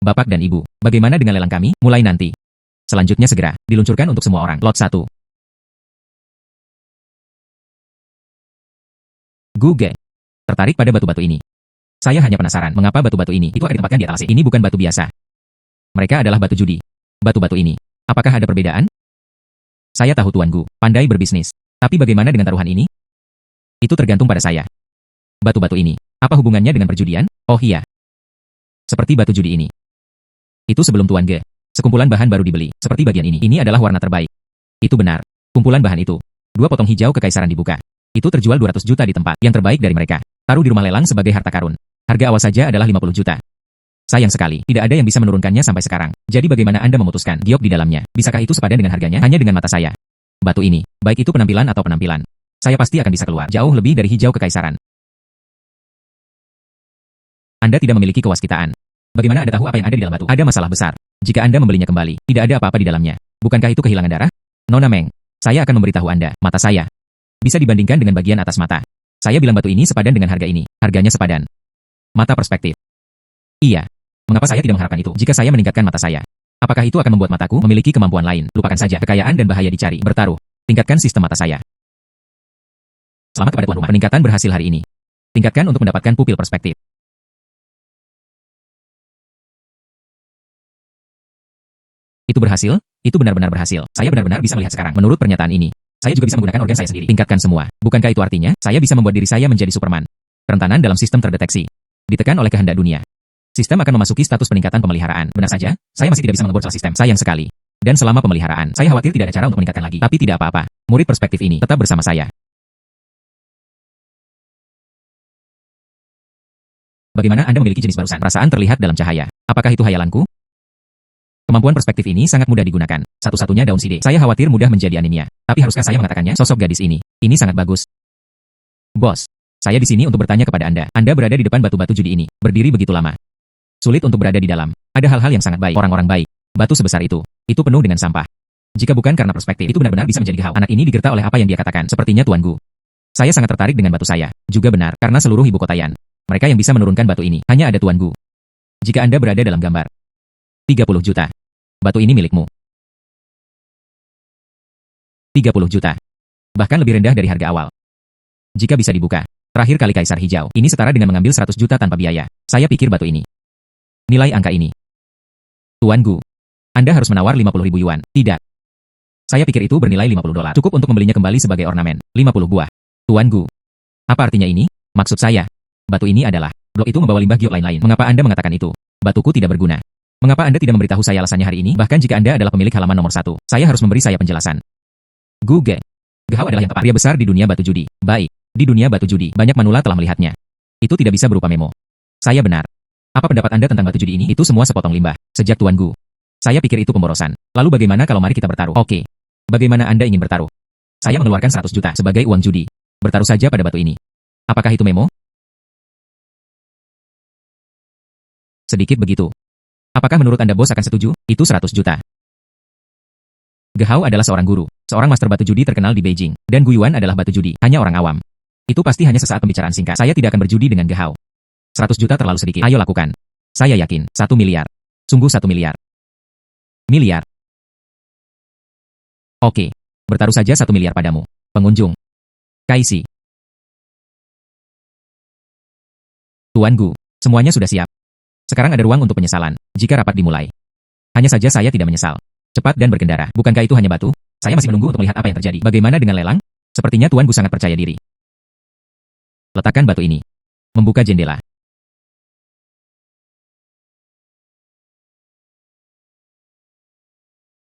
Bapak dan Ibu, bagaimana dengan lelang kami? Mulai nanti. Selanjutnya segera diluncurkan untuk semua orang. Lot 1. Guge. Tertarik pada batu-batu ini. Saya hanya penasaran mengapa batu-batu ini itu akan ditempatkan di atas. Ini bukan batu biasa. Mereka adalah batu judi. Batu-batu ini, apakah ada perbedaan? Saya tahu Tuan Gu pandai berbisnis. Tapi bagaimana dengan taruhan ini? Itu tergantung pada saya. Batu-batu ini, apa hubungannya dengan perjudian? Oh iya. Seperti batu judi ini. Itu sebelum Tuan Ge. Sekumpulan bahan baru dibeli, seperti bagian ini. Ini adalah warna terbaik. Itu benar. Kumpulan bahan itu. 2 potong hijau kekaisaran dibuka. Itu terjual 200 juta di tempat yang terbaik dari mereka. Taruh di rumah lelang sebagai harta karun. Harga awal saja adalah 50 juta. Sayang sekali, tidak ada yang bisa menurunkannya sampai sekarang. Jadi bagaimana Anda memutuskan giok di dalamnya? Bisakah itu sepadan dengan harganya? Hanya dengan mata saya. Batu ini, baik itu penampilan atau penampilan. Saya pasti akan bisa keluar jauh lebih dari hijau kekaisaran. Anda tidak memiliki kewaskitaan. Bagaimana Anda tahu apa yang ada di dalam batu? Ada masalah besar. Jika Anda membelinya kembali, tidak ada apa-apa di dalamnya. Bukankah itu kehilangan darah? Nona Meng, saya akan memberitahu Anda, mata saya bisa dibandingkan dengan bagian atas mata. Saya bilang batu ini sepadan dengan harga ini. Harganya sepadan. Mata perspektif. Iya. Mengapa saya tidak mengharapkan itu? Jika saya meningkatkan mata saya, apakah itu akan membuat mataku memiliki kemampuan lain? Lupakan saja kekayaan dan bahaya dicari. Bertaruh. Tingkatkan sistem mata saya. Selamat kepada tuan rumah. Peningkatan berhasil hari ini. Tingkatkan untuk mendapatkan pupil perspektif. Itu berhasil? Itu benar-benar berhasil. Saya benar-benar bisa melihat sekarang. Menurut pernyataan ini, saya juga bisa menggunakan organ saya sendiri. Tingkatkan semua. Bukankah itu artinya, saya bisa membuat diri saya menjadi Superman? Kerentanan dalam sistem terdeteksi. Ditekan oleh kehendak dunia. Sistem akan memasuki status peningkatan pemeliharaan. Benar saja, saya masih tidak bisa mengebor sistem. Sayang sekali. Dan selama pemeliharaan, saya khawatir tidak ada cara untuk meningkatkan lagi. Tapi tidak apa-apa. Murid perspektif ini tetap bersama saya. Bagaimana Anda memiliki jenis barusan? Perasaan terlihat dalam cahaya. Apakah itu hayalanku? Kemampuan perspektif ini sangat mudah digunakan. Satu-satunya daun side. Saya khawatir mudah menjadi anemia. Tapi haruskah saya mengatakannya? Sosok gadis ini. Ini sangat bagus. Bos, saya di sini untuk bertanya kepada Anda. Anda berada di depan batu-batu judi ini. Berdiri begitu lama. Sulit untuk berada di dalam. Ada hal-hal yang sangat baik. Orang-orang baik. Batu sebesar itu penuh dengan sampah. Jika bukan karena perspektif, itu benar-benar bisa menjadi gahau. Anak ini digerta oleh apa yang dia katakan. Sepertinya Tuan Gu. Saya sangat tertarik dengan batu saya. Juga benar, karena seluruh ibu kota Yan. Mereka yang bisa menurunkan batu ini, hanya ada Tuan Gu. Jika Anda berada dalam gambar 30 juta. Batu ini milikmu. 30 juta. Bahkan lebih rendah dari harga awal. Jika bisa dibuka. Terakhir kali Kaisar Hijau. Ini setara dengan mengambil 100 juta tanpa biaya. Saya pikir batu ini. Nilai angka ini. Tuan Gu. Anda harus menawar 50.000 yuan. Tidak. Saya pikir itu bernilai 50 dolar. Cukup untuk membelinya kembali sebagai ornamen. 50 buah. Tuan Gu. Apa artinya ini? Maksud saya. Batu ini adalah. Blok itu membawa limbah giok lain-lain. Mengapa Anda mengatakan itu? Batuku tidak berguna. Mengapa Anda tidak memberitahu saya alasannya hari ini? Bahkan jika Anda adalah pemilik halaman nomor 1, saya harus memberi saya penjelasan. Guge. Gehao adalah yang tepat. Pria besar di dunia batu judi. Baik. Di dunia batu judi, banyak manula telah melihatnya. Itu tidak bisa berupa memo. Saya benar. Apa pendapat Anda tentang batu judi ini? Itu semua sepotong limbah. Sejak Tuan Gu. Saya pikir itu pemborosan. Lalu bagaimana kalau mari kita bertaruh? Oke. Bagaimana Anda ingin bertaruh? Saya mengeluarkan 100 juta sebagai uang judi. Bertaruh saja pada batu ini. Apakah itu memo? Sedikit begitu. Apakah menurut Anda bos akan setuju? Itu 100 juta. Gehao adalah seorang guru, seorang master batu judi terkenal di Beijing, dan Gu Yuan adalah batu judi, hanya orang awam. Itu pasti hanya sesaat pembicaraan singkat. Saya tidak akan berjudi dengan Gehao. 100 juta terlalu sedikit. Ayo lakukan. Saya yakin, 1 miliar. Sungguh 1 miliar. Miliar. Oke. Bertaruh saja 1 miliar padamu. Pengunjung. Kaisi. Tuan Gu, semuanya sudah siap. Sekarang ada ruang untuk penyesalan, jika rapat dimulai. Hanya saja saya tidak menyesal. Cepat dan berkendara. Bukankah itu hanya batu? Saya masih menunggu untuk melihat apa yang terjadi. Bagaimana dengan lelang? Sepertinya Tuan Gu sangat percaya diri. Letakkan batu ini. Membuka jendela.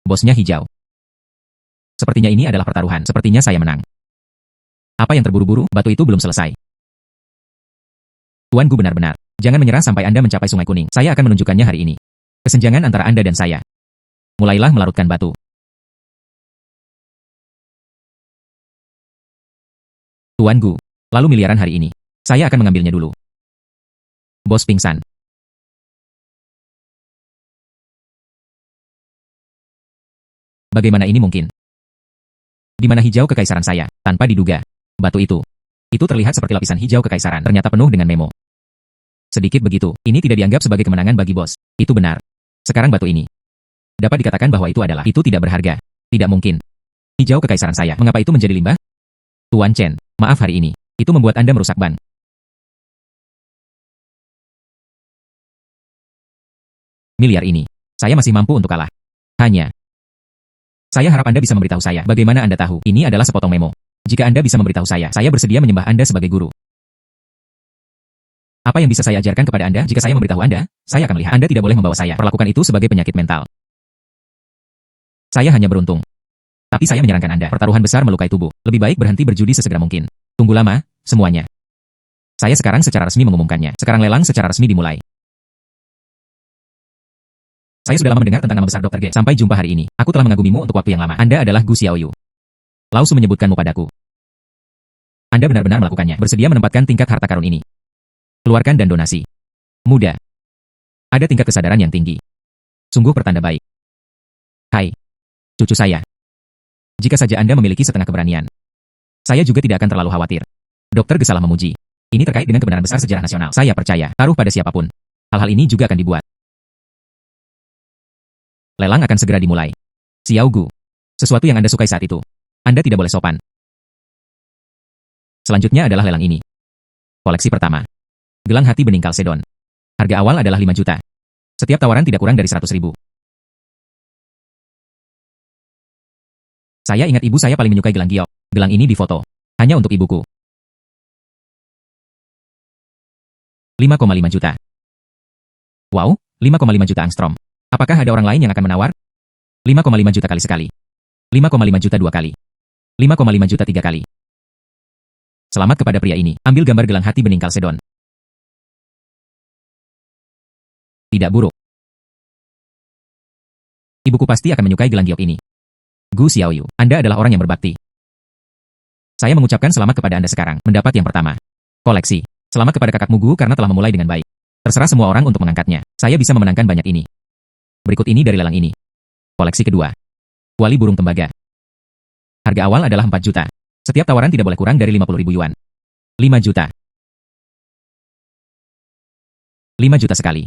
Bosnya hijau. Sepertinya ini adalah pertaruhan. Sepertinya saya menang. Apa yang terburu-buru? Batu itu belum selesai. Tuan Gu benar-benar. Jangan menyerah sampai Anda mencapai Sungai Kuning. Saya akan menunjukkannya hari ini. Kesenjangan antara Anda dan saya. Mulailah melarutkan batu. Tuan Gu. Lalu miliaran hari ini. Saya akan mengambilnya dulu. Bos pingsan. Bagaimana ini mungkin? Di mana hijau kekaisaran saya, tanpa diduga. Batu itu. Itu terlihat seperti lapisan hijau kekaisaran, ternyata penuh dengan memo. Sedikit begitu, ini tidak dianggap sebagai kemenangan bagi bos. Itu benar. Sekarang batu ini. Dapat dikatakan bahwa itu tidak berharga. Tidak mungkin. Hijau kekaisaran saya, mengapa itu menjadi limbah? Tuan Chen, maaf hari ini. Itu membuat Anda merusak ban. Miliar ini. Saya masih mampu untuk kalah. Hanya. Saya harap Anda bisa memberitahu saya bagaimana Anda tahu ini adalah sepotong memo. Jika Anda bisa memberitahu saya bersedia menyembah Anda sebagai guru. Apa yang bisa saya ajarkan kepada Anda jika saya memberitahu Anda? Saya akan melihat Anda tidak boleh membawa saya perlakukan itu sebagai penyakit mental. Saya hanya beruntung. Tapi saya menyarankan Anda, pertaruhan besar melukai tubuh. Lebih baik berhenti berjudi sesegera mungkin. Tunggu lama, semuanya. Saya sekarang secara resmi mengumumkannya. Sekarang lelang secara resmi dimulai. Saya sudah lama mendengar tentang nama besar Dr. Ge. Sampai jumpa hari ini. Aku telah mengagumimu untuk waktu yang lama. Anda adalah Gu Xiaoyu. Lausu menyebutkanmu padaku. Anda benar-benar melakukannya. Bersedia menempatkan tingkat harta karun ini. Keluarkan dan donasi. Muda. Ada tingkat kesadaran yang tinggi. Sungguh pertanda baik. Hai. Cucu saya. Jika saja Anda memiliki setengah keberanian. Saya juga tidak akan terlalu khawatir. Dr. Ge salah memuji. Ini terkait dengan kebenaran besar sejarah nasional. Saya percaya. Taruh pada siapapun. Hal-hal ini juga akan dibuat. Lelang akan segera dimulai. Xiao Gu. Sesuatu yang Anda sukai saat itu. Anda tidak boleh sopan. Selanjutnya adalah lelang ini. Koleksi pertama. Gelang hati bening Kalsedon. Harga awal adalah 5 juta. Setiap tawaran tidak kurang dari 100 ribu. Saya ingat ibu saya paling menyukai gelang giok. Gelang ini difoto. Hanya untuk ibuku. 5,5 juta. Wow, 5,5 juta angstrom. Apakah ada orang lain yang akan menawar? 5,5 juta kali sekali. 5,5 juta 2 kali. 5,5 juta 3 kali. Selamat kepada pria ini. Ambil gambar gelang hati bening Kalsedon. Tidak buruk. Ibuku pasti akan menyukai gelang giok ini. Gu Xiaoyu, Anda adalah orang yang berbakti. Saya mengucapkan selamat kepada Anda sekarang. Mendapat yang pertama. Koleksi. Selamat kepada kakakmu Gu karena telah memulai dengan baik. Terserah semua orang untuk mengangkatnya. Saya bisa memenangkan banyak ini. Berikut ini dari lelang ini. Koleksi kedua. Kuali burung tembaga. Harga awal adalah 4 juta. Setiap tawaran tidak boleh kurang dari 50 ribu yuan. 5 juta. 5 juta sekali.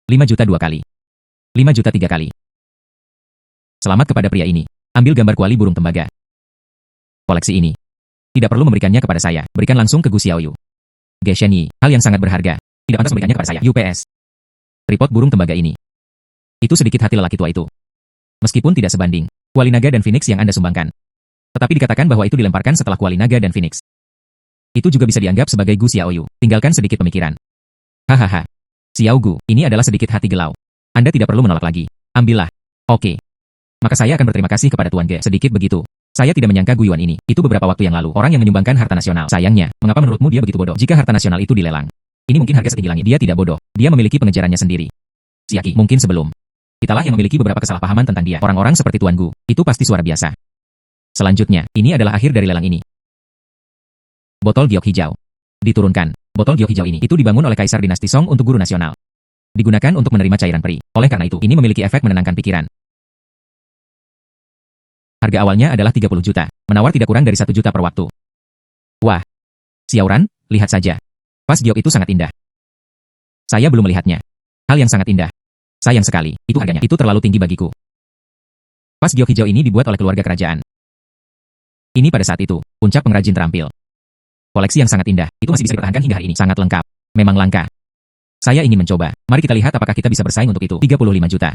5 juta 2 kali. 5 juta 3 kali. Selamat kepada pria ini. Ambil gambar kuali burung tembaga. Koleksi ini. Tidak perlu memberikannya kepada saya. Berikan langsung ke Gu Xiaoyu. Ge Shenyi, hal yang sangat berharga. Tidak pantas memberikannya kepada saya. UPS. Tripod burung tembaga ini. Itu sedikit hati lelaki tua itu. Meskipun tidak sebanding, kuali naga dan phoenix yang Anda sumbangkan. Tetapi dikatakan bahwa itu dilemparkan setelah kuali naga dan phoenix. Itu juga bisa dianggap sebagai Gu Xiaoyu. Tinggalkan sedikit pemikiran. Hahaha. Xiao Gu, ini adalah sedikit hati gelau. Anda tidak perlu menolak lagi. Ambillah. Oke. Maka saya akan berterima kasih kepada Tuan Ge. Sedikit begitu. Saya tidak menyangka Gu Yuan ini. Itu beberapa waktu yang lalu. Orang yang menyumbangkan harta nasional. Sayangnya, mengapa menurutmu dia begitu bodoh? Jika harta nasional itu dilelang. Ini mungkin harga setinggi langit. Dia tidak bodoh. Dia memiliki pengejarannya sendiri. Siaki, mungkin sebelum. Kitalah yang memiliki beberapa kesalahpahaman tentang dia. Orang-orang seperti Tuan Gu, itu pasti suara biasa. Selanjutnya, ini adalah akhir dari lelang ini. Botol giok hijau. Diturunkan. Botol giok hijau ini itu dibangun oleh Kaisar Dinasti Song untuk guru nasional. Digunakan untuk menerima cairan peri. Oleh karena itu, ini memiliki efek menenangkan pikiran. Harga awalnya adalah 30 juta. Menawar tidak kurang dari 1 juta per waktu. Wah. Xiaoran, lihat saja. Vas giok itu sangat indah. Saya belum melihatnya. Hal yang sangat indah. Sayang sekali, itu harganya. Itu terlalu tinggi bagiku. Vas giok hijau ini dibuat oleh keluarga kerajaan. Ini pada saat itu, puncak pengrajin terampil. Koleksi yang sangat indah, itu masih bisa dipertahankan hingga hari ini. Sangat lengkap. Memang langka. Saya ingin mencoba. Mari kita lihat apakah kita bisa bersaing untuk itu. 35 juta.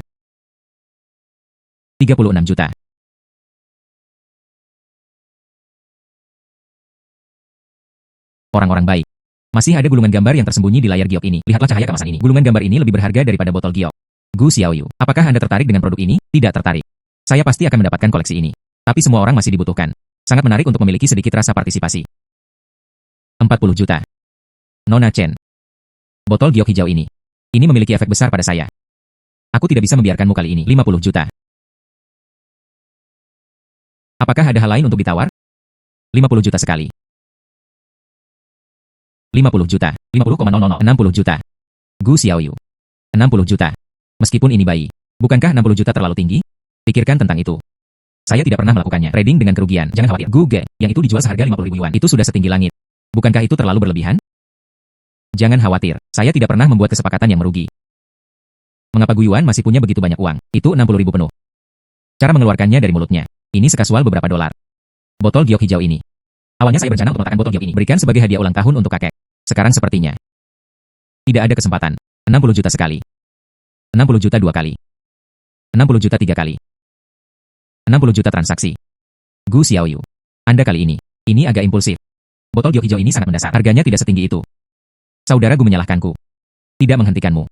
36 juta. Orang-orang baik. Masih ada gulungan gambar yang tersembunyi di layar giok ini. Lihatlah cahaya kemasan ini. Gulungan gambar ini lebih berharga daripada botol giok. Gu Xiaoyu, apakah Anda tertarik dengan produk ini? Tidak tertarik. Saya pasti akan mendapatkan koleksi ini. Tapi semua orang masih dibutuhkan. Sangat menarik untuk memiliki sedikit rasa partisipasi. 40 juta. Nona Chen. Botol giok hijau ini. Ini memiliki efek besar pada saya. Aku tidak bisa membiarkanmu kali ini. 50 juta. Apakah ada hal lain untuk ditawar? 50 juta sekali. 50 juta. 50,000. 60 juta. Gu Xiaoyu. 60 juta. Meskipun ini bayi. Bukankah 60 juta terlalu tinggi? Pikirkan tentang itu. Saya tidak pernah melakukannya. Trading dengan kerugian. Jangan khawatir. Gu Ge, yang itu dijual seharga 50.000 yuan. Itu sudah setinggi langit. Bukankah itu terlalu berlebihan? Jangan khawatir. Saya tidak pernah membuat kesepakatan yang merugi. Mengapa Gu Yuan masih punya begitu banyak uang? Itu 60.000 penuh. Cara mengeluarkannya dari mulutnya. Ini sekasual beberapa dolar. Botol giok hijau ini. Awalnya saya berencana untuk meletakkan botol giok ini. Berikan sebagai hadiah ulang tahun untuk kakek. Sekarang sepertinya. Tidak ada kesempatan. 60 juta sekali. 60 juta 2 kali. 60 juta 3 kali. 60 juta transaksi. Gu Xiaoyu. Anda kali ini. Ini agak impulsif. Botol giok hijau ini sangat mendasar. Harganya tidak setinggi itu. Saudara Gu menyalahkanku. Tidak menghentikanmu.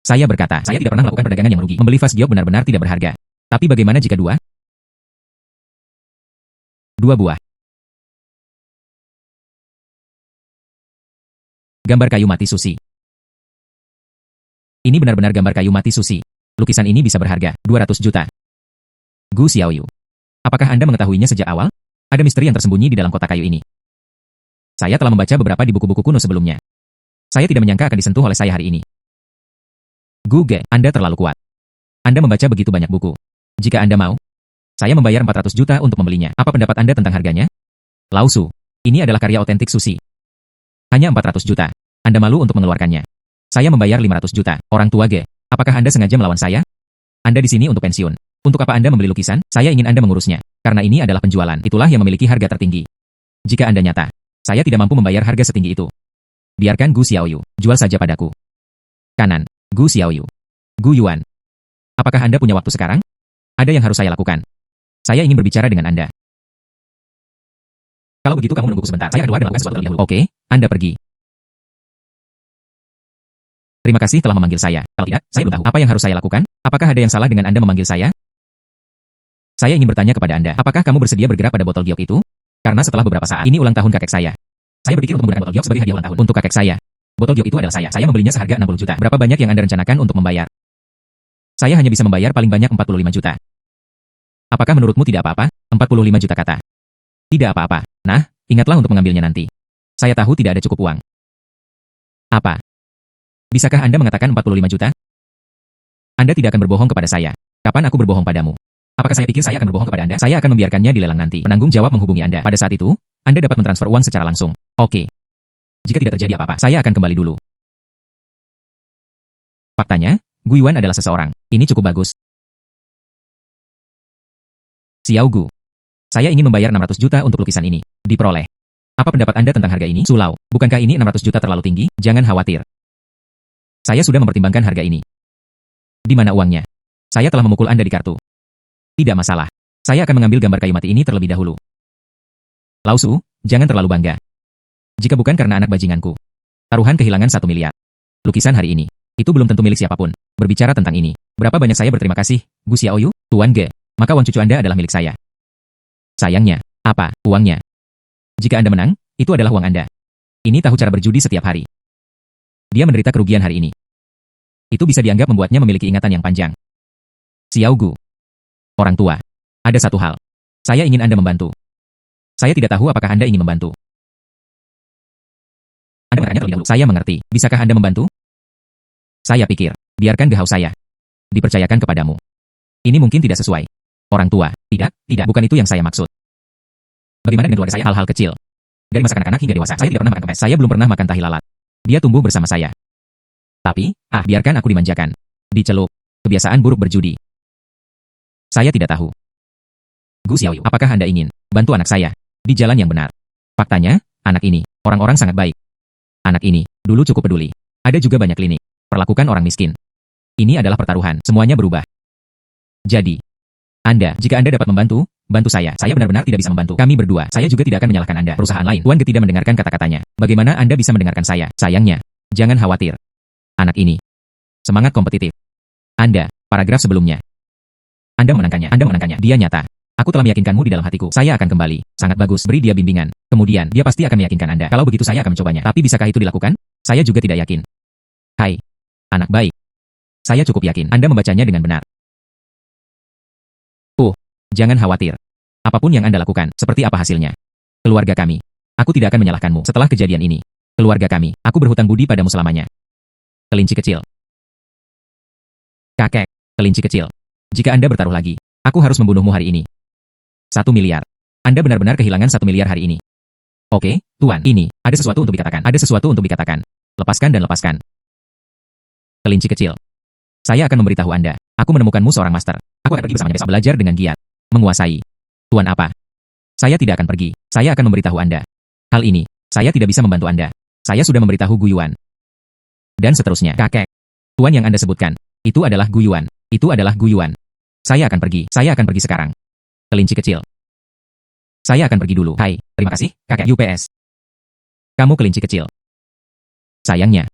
Saya berkata, saya tidak pernah melakukan perdagangan yang merugi. Membeli vas giok benar-benar tidak berharga. Tapi bagaimana jika dua buah? Gambar kayu mati Susi. Ini benar-benar gambar kayu mati Susi. Lukisan ini bisa berharga 200 juta. Gu Xiaoyu. Apakah Anda mengetahuinya sejak awal? Ada misteri yang tersembunyi di dalam kotak kayu ini. Saya telah membaca beberapa di buku-buku kuno sebelumnya. Saya tidak menyangka akan disentuh oleh saya hari ini. Gu Ge, Anda terlalu kuat. Anda membaca begitu banyak buku. Jika Anda mau, saya membayar 400 juta untuk membelinya. Apa pendapat Anda tentang harganya? Lao Su. Ini adalah karya otentik Susi. Hanya 400 juta. Anda malu untuk mengeluarkannya. Saya membayar 500 juta. Orang tua Ge, apakah Anda sengaja melawan saya? Anda di sini untuk pensiun. Untuk apa Anda membeli lukisan? Saya ingin Anda mengurusnya. Karena ini adalah penjualan. Itulah yang memiliki harga tertinggi. Jika Anda nyata, saya tidak mampu membayar harga setinggi itu. Biarkan Gu Xiaoyu. Jual saja padaku. Kanan. Gu Xiaoyu. Gu Yuan. Apakah Anda punya waktu sekarang? Ada yang harus saya lakukan. Saya ingin berbicara dengan Anda. Kalau begitu kamu menunggu sebentar. Saya keluar dan melakukan sesuatu terlebih dahulu. Oke, Anda pergi. Terima kasih telah memanggil saya. Kalau tidak, saya belum tahu apa yang harus saya lakukan. Apakah ada yang salah dengan Anda memanggil saya? Saya ingin bertanya kepada Anda. Apakah kamu bersedia bergerak pada botol giok itu? Karena setelah beberapa saat, ini ulang tahun kakek saya. Saya berpikir untuk menggunakan botol giok sebagai hadiah ulang tahun untuk kakek saya. Botol giok itu adalah saya. Saya membelinya seharga 60 juta. Berapa banyak yang Anda rencanakan untuk membayar? Saya hanya bisa membayar paling banyak 45 juta. Apakah menurutmu tidak apa-apa? 45 juta kata. Tidak apa-apa. Nah, ingatlah untuk mengambilnya nanti. Saya tahu tidak ada cukup uang. Apa? Bisakah Anda mengatakan 45 juta? Anda tidak akan berbohong kepada saya. Kapan aku berbohong padamu? Apakah saya pikir saya akan berbohong kepada Anda? Saya akan membiarkannya di lelang nanti. Penanggung jawab menghubungi Anda. Pada saat itu, Anda dapat mentransfer uang secara langsung. Oke. Jika tidak terjadi apa-apa, saya akan kembali dulu. Faktanya, Gu Yuan adalah seseorang. Ini cukup bagus. Xiao Gu. Saya ingin membayar 600 juta untuk lukisan ini. Diperoleh. Apa pendapat Anda tentang harga ini? Sulau, bukankah ini 600 juta terlalu tinggi? Jangan khawatir. Saya sudah mempertimbangkan harga ini. Di mana uangnya? Saya telah memukul Anda di kartu. Tidak masalah. Saya akan mengambil gambar kayu mati ini terlebih dahulu. Lao Su, jangan terlalu bangga. Jika bukan karena anak bajinganku. Taruhan kehilangan 1 miliar. Lukisan hari ini. Itu belum tentu milik siapapun. Berbicara tentang ini. Berapa banyak saya berterima kasih, Gu Xiaoyu, Tuan Ge. Maka uang cucu Anda adalah milik saya. Sayangnya, apa, uangnya? Jika Anda menang, itu adalah uang Anda. Ini tahu cara berjudi setiap hari. Dia menderita kerugian hari ini. Itu bisa dianggap membuatnya memiliki ingatan yang panjang. Xiao Gu. Orang tua. Ada satu hal. Saya ingin Anda membantu. Saya tidak tahu apakah Anda ingin membantu. Anda bertanya terlebih dahulu. Saya mengerti. Bisakah Anda membantu? Saya pikir, biarkan gehau saya. Dipercayakan kepadamu. Ini mungkin tidak sesuai. Orang tua. Tidak, bukan itu yang saya maksud. Bagaimana dengan keluarga saya? Hal-hal kecil. Dari masa kanak-kanak hingga dewasa, saya tidak pernah makan kempes. Saya belum pernah makan tahi lalat. Dia tumbuh bersama saya. Tapi, biarkan aku dimanjakan. Dicelup. Kebiasaan buruk berjudi. Saya tidak tahu. Gu Xiaoyu, apakah Anda ingin bantu anak saya di jalan yang benar? Faktanya, anak ini, orang-orang sangat baik. Anak ini, dulu cukup peduli. Ada juga banyak klinik. Perlakukan orang miskin. Ini adalah pertaruhan. Semuanya berubah. Jadi, jika Anda dapat membantu, bantu saya. Saya benar-benar tidak bisa membantu. Kami berdua. Saya juga tidak akan menyalahkan Anda. Perusahaan lain. Tuan Ge tidak mendengarkan kata-katanya. Bagaimana Anda bisa mendengarkan saya? Sayangnya, jangan khawatir. Anak ini. Semangat kompetitif. Paragraf sebelumnya. Anda menangkannya. Dia nyata. Aku telah meyakinkanmu di dalam hatiku. Saya akan kembali. Sangat bagus. Beri dia bimbingan. Kemudian, dia pasti akan meyakinkan Anda. Kalau begitu saya akan mencobanya. Tapi bisakah itu dilakukan? Saya juga tidak yakin. Hai. Anak baik. Saya cukup yakin Anda membacanya dengan benar. Jangan khawatir. Apapun yang Anda lakukan, seperti apa hasilnya. Keluarga kami. Aku tidak akan menyalahkanmu setelah kejadian ini. Keluarga kami, aku berhutang budi padamu selamanya. Kelinci kecil. Kakek, kelinci kecil. Jika Anda bertaruh lagi, aku harus membunuhmu hari ini. 1 miliar. Anda benar-benar kehilangan 1 miliar hari ini. Oke, Tuan, ini, ada sesuatu untuk dikatakan. Ada sesuatu untuk dikatakan. Lepaskan dan lepaskan. Kelinci kecil. Saya akan memberitahu Anda. Aku menemukanmu seorang master. Aku akan pergi bersamanya besok belajar dengan giat. Menguasai. Tuan apa? Saya tidak akan pergi. Saya akan memberitahu Anda. Hal ini, saya tidak bisa membantu Anda. Saya sudah memberitahu Gu Yuan. Dan seterusnya. Kakek. Tuan yang Anda sebutkan. Itu adalah Gu Yuan. Itu adalah Gu Yuan. Saya akan pergi. Saya akan pergi sekarang. Kelinci kecil. Saya akan pergi dulu. Hai, terima kasih, kakek UPS. Kamu kelinci kecil. Sayangnya.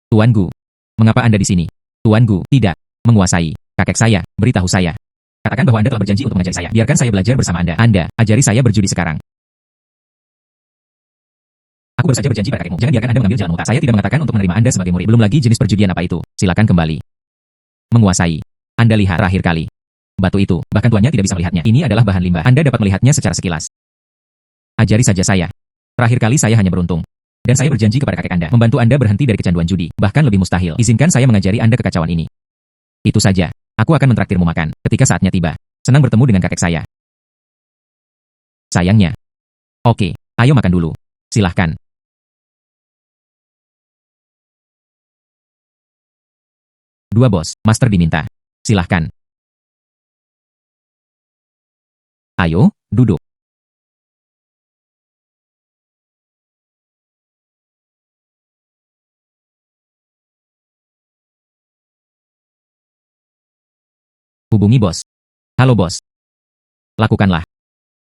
Tuan Gu. Mengapa Anda di sini? Tuan Gu, tidak. Menguasai. Kakek saya, beritahu saya. Katakan bahwa Anda telah berjanji untuk mengajari saya. Biarkan saya belajar bersama Anda. Anda, ajari saya berjudi sekarang. Aku baru saja berjanji pada kakekmu. Jangan biarkan Anda mengambil jalan mutar. Saya tidak mengatakan untuk menerima Anda sebagai murid. Belum lagi jenis perjudian apa itu. Silakan kembali. Menguasai. Anda lihat terakhir kali. Batu itu, bahkan tuannya tidak bisa melihatnya. Ini adalah bahan limbah. Anda dapat melihatnya secara sekilas. Ajari saja saya. Terakhir kali saya hanya beruntung. Dan saya berjanji kepada kakek Anda, membantu Anda berhenti dari kecanduan judi. Bahkan lebih mustahil. Izinkan saya mengajari Anda kekacauan ini. Itu saja. Aku akan mentraktirmu makan, ketika saatnya tiba. Senang bertemu dengan kakek saya. Sayangnya. Oke, ayo makan dulu. Silahkan. Dua bos, master diminta. Silahkan. Ayo, duduk. Hubungi bos. Halo bos. Lakukanlah.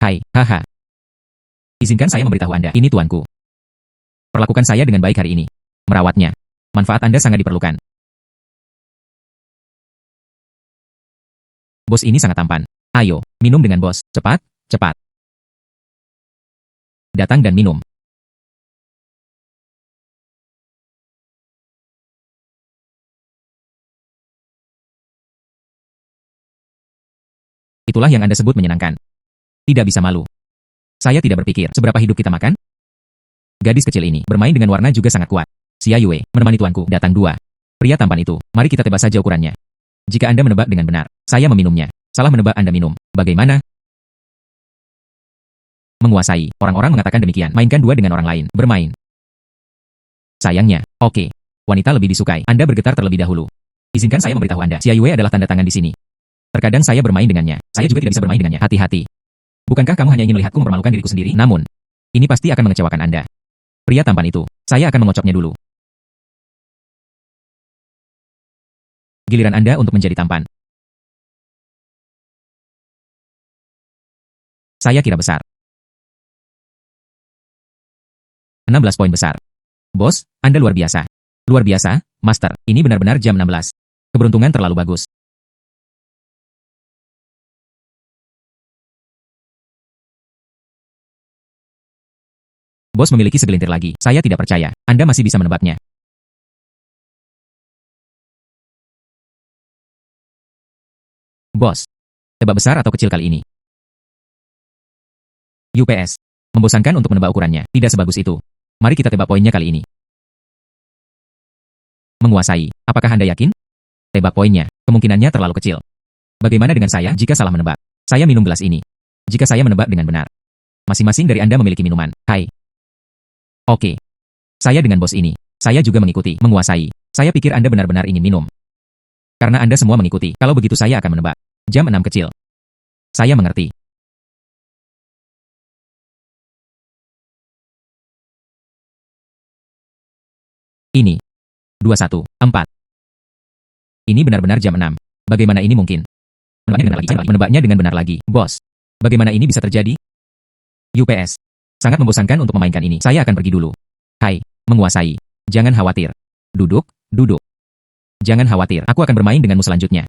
Hai, haha. Izinkan saya memberitahu Anda, ini tuanku. Perlakukan saya dengan baik hari ini. Merawatnya. Manfaat Anda sangat diperlukan. Bos ini sangat tampan. Ayo, minum dengan bos. Cepat, cepat. Datang dan minum. Itulah yang Anda sebut menyenangkan. Tidak bisa malu. Saya tidak berpikir, seberapa hidup kita makan? Gadis kecil ini, bermain dengan warna juga sangat kuat. Xia Yue, menemani tuanku, datang dua. Pria tampan itu, mari kita tebak saja ukurannya. Jika Anda menebak dengan benar, saya meminumnya. Salah menebak Anda minum. Bagaimana? Menguasai. Orang-orang mengatakan demikian. Mainkan dua dengan orang lain. Bermain. Sayangnya. Oke. Wanita lebih disukai. Anda bergetar terlebih dahulu. Izinkan saya memberitahu Anda. Xia Yue adalah tanda tangan di sini. Terkadang saya bermain dengannya. Saya juga tidak bisa bermain dengannya. Hati-hati. Bukankah kamu hanya ingin melihatku mempermalukan diriku sendiri? Namun, ini pasti akan mengecewakan Anda. Pria tampan itu. Saya akan mengocoknya dulu. Giliran Anda untuk menjadi tampan. Saya kira besar. 16 poin besar. Bos, Anda luar biasa. Luar biasa, Master. Ini benar-benar jam 16. Keberuntungan terlalu bagus. Bos memiliki segelintir lagi. Saya tidak percaya. Anda masih bisa menebaknya. Bos. Tebak besar atau kecil kali ini? UPS. Membosankan untuk menebak ukurannya. Tidak sebagus itu. Mari kita tebak poinnya kali ini. Menguasai. Apakah Anda yakin? Tebak poinnya. Kemungkinannya terlalu kecil. Bagaimana dengan saya jika salah menebak? Saya minum gelas ini. Jika saya menebak dengan benar. Masing-masing dari Anda memiliki minuman. Hai. Oke. Saya dengan bos ini. Saya juga mengikuti. Menguasai. Saya pikir Anda benar-benar ingin minum. Karena Anda semua mengikuti. Kalau begitu saya akan menebak. Jam 6 kecil. Saya mengerti. Ini. 214. Ini benar-benar jam 6. Bagaimana ini mungkin? Menebaknya dengan benar lagi. Bos. Bagaimana ini bisa terjadi? UPS. Sangat membosankan untuk memainkan ini. Saya akan pergi dulu. Hai. Menguasai. Jangan khawatir. Duduk, duduk. Jangan khawatir. Aku akan bermain denganmu selanjutnya.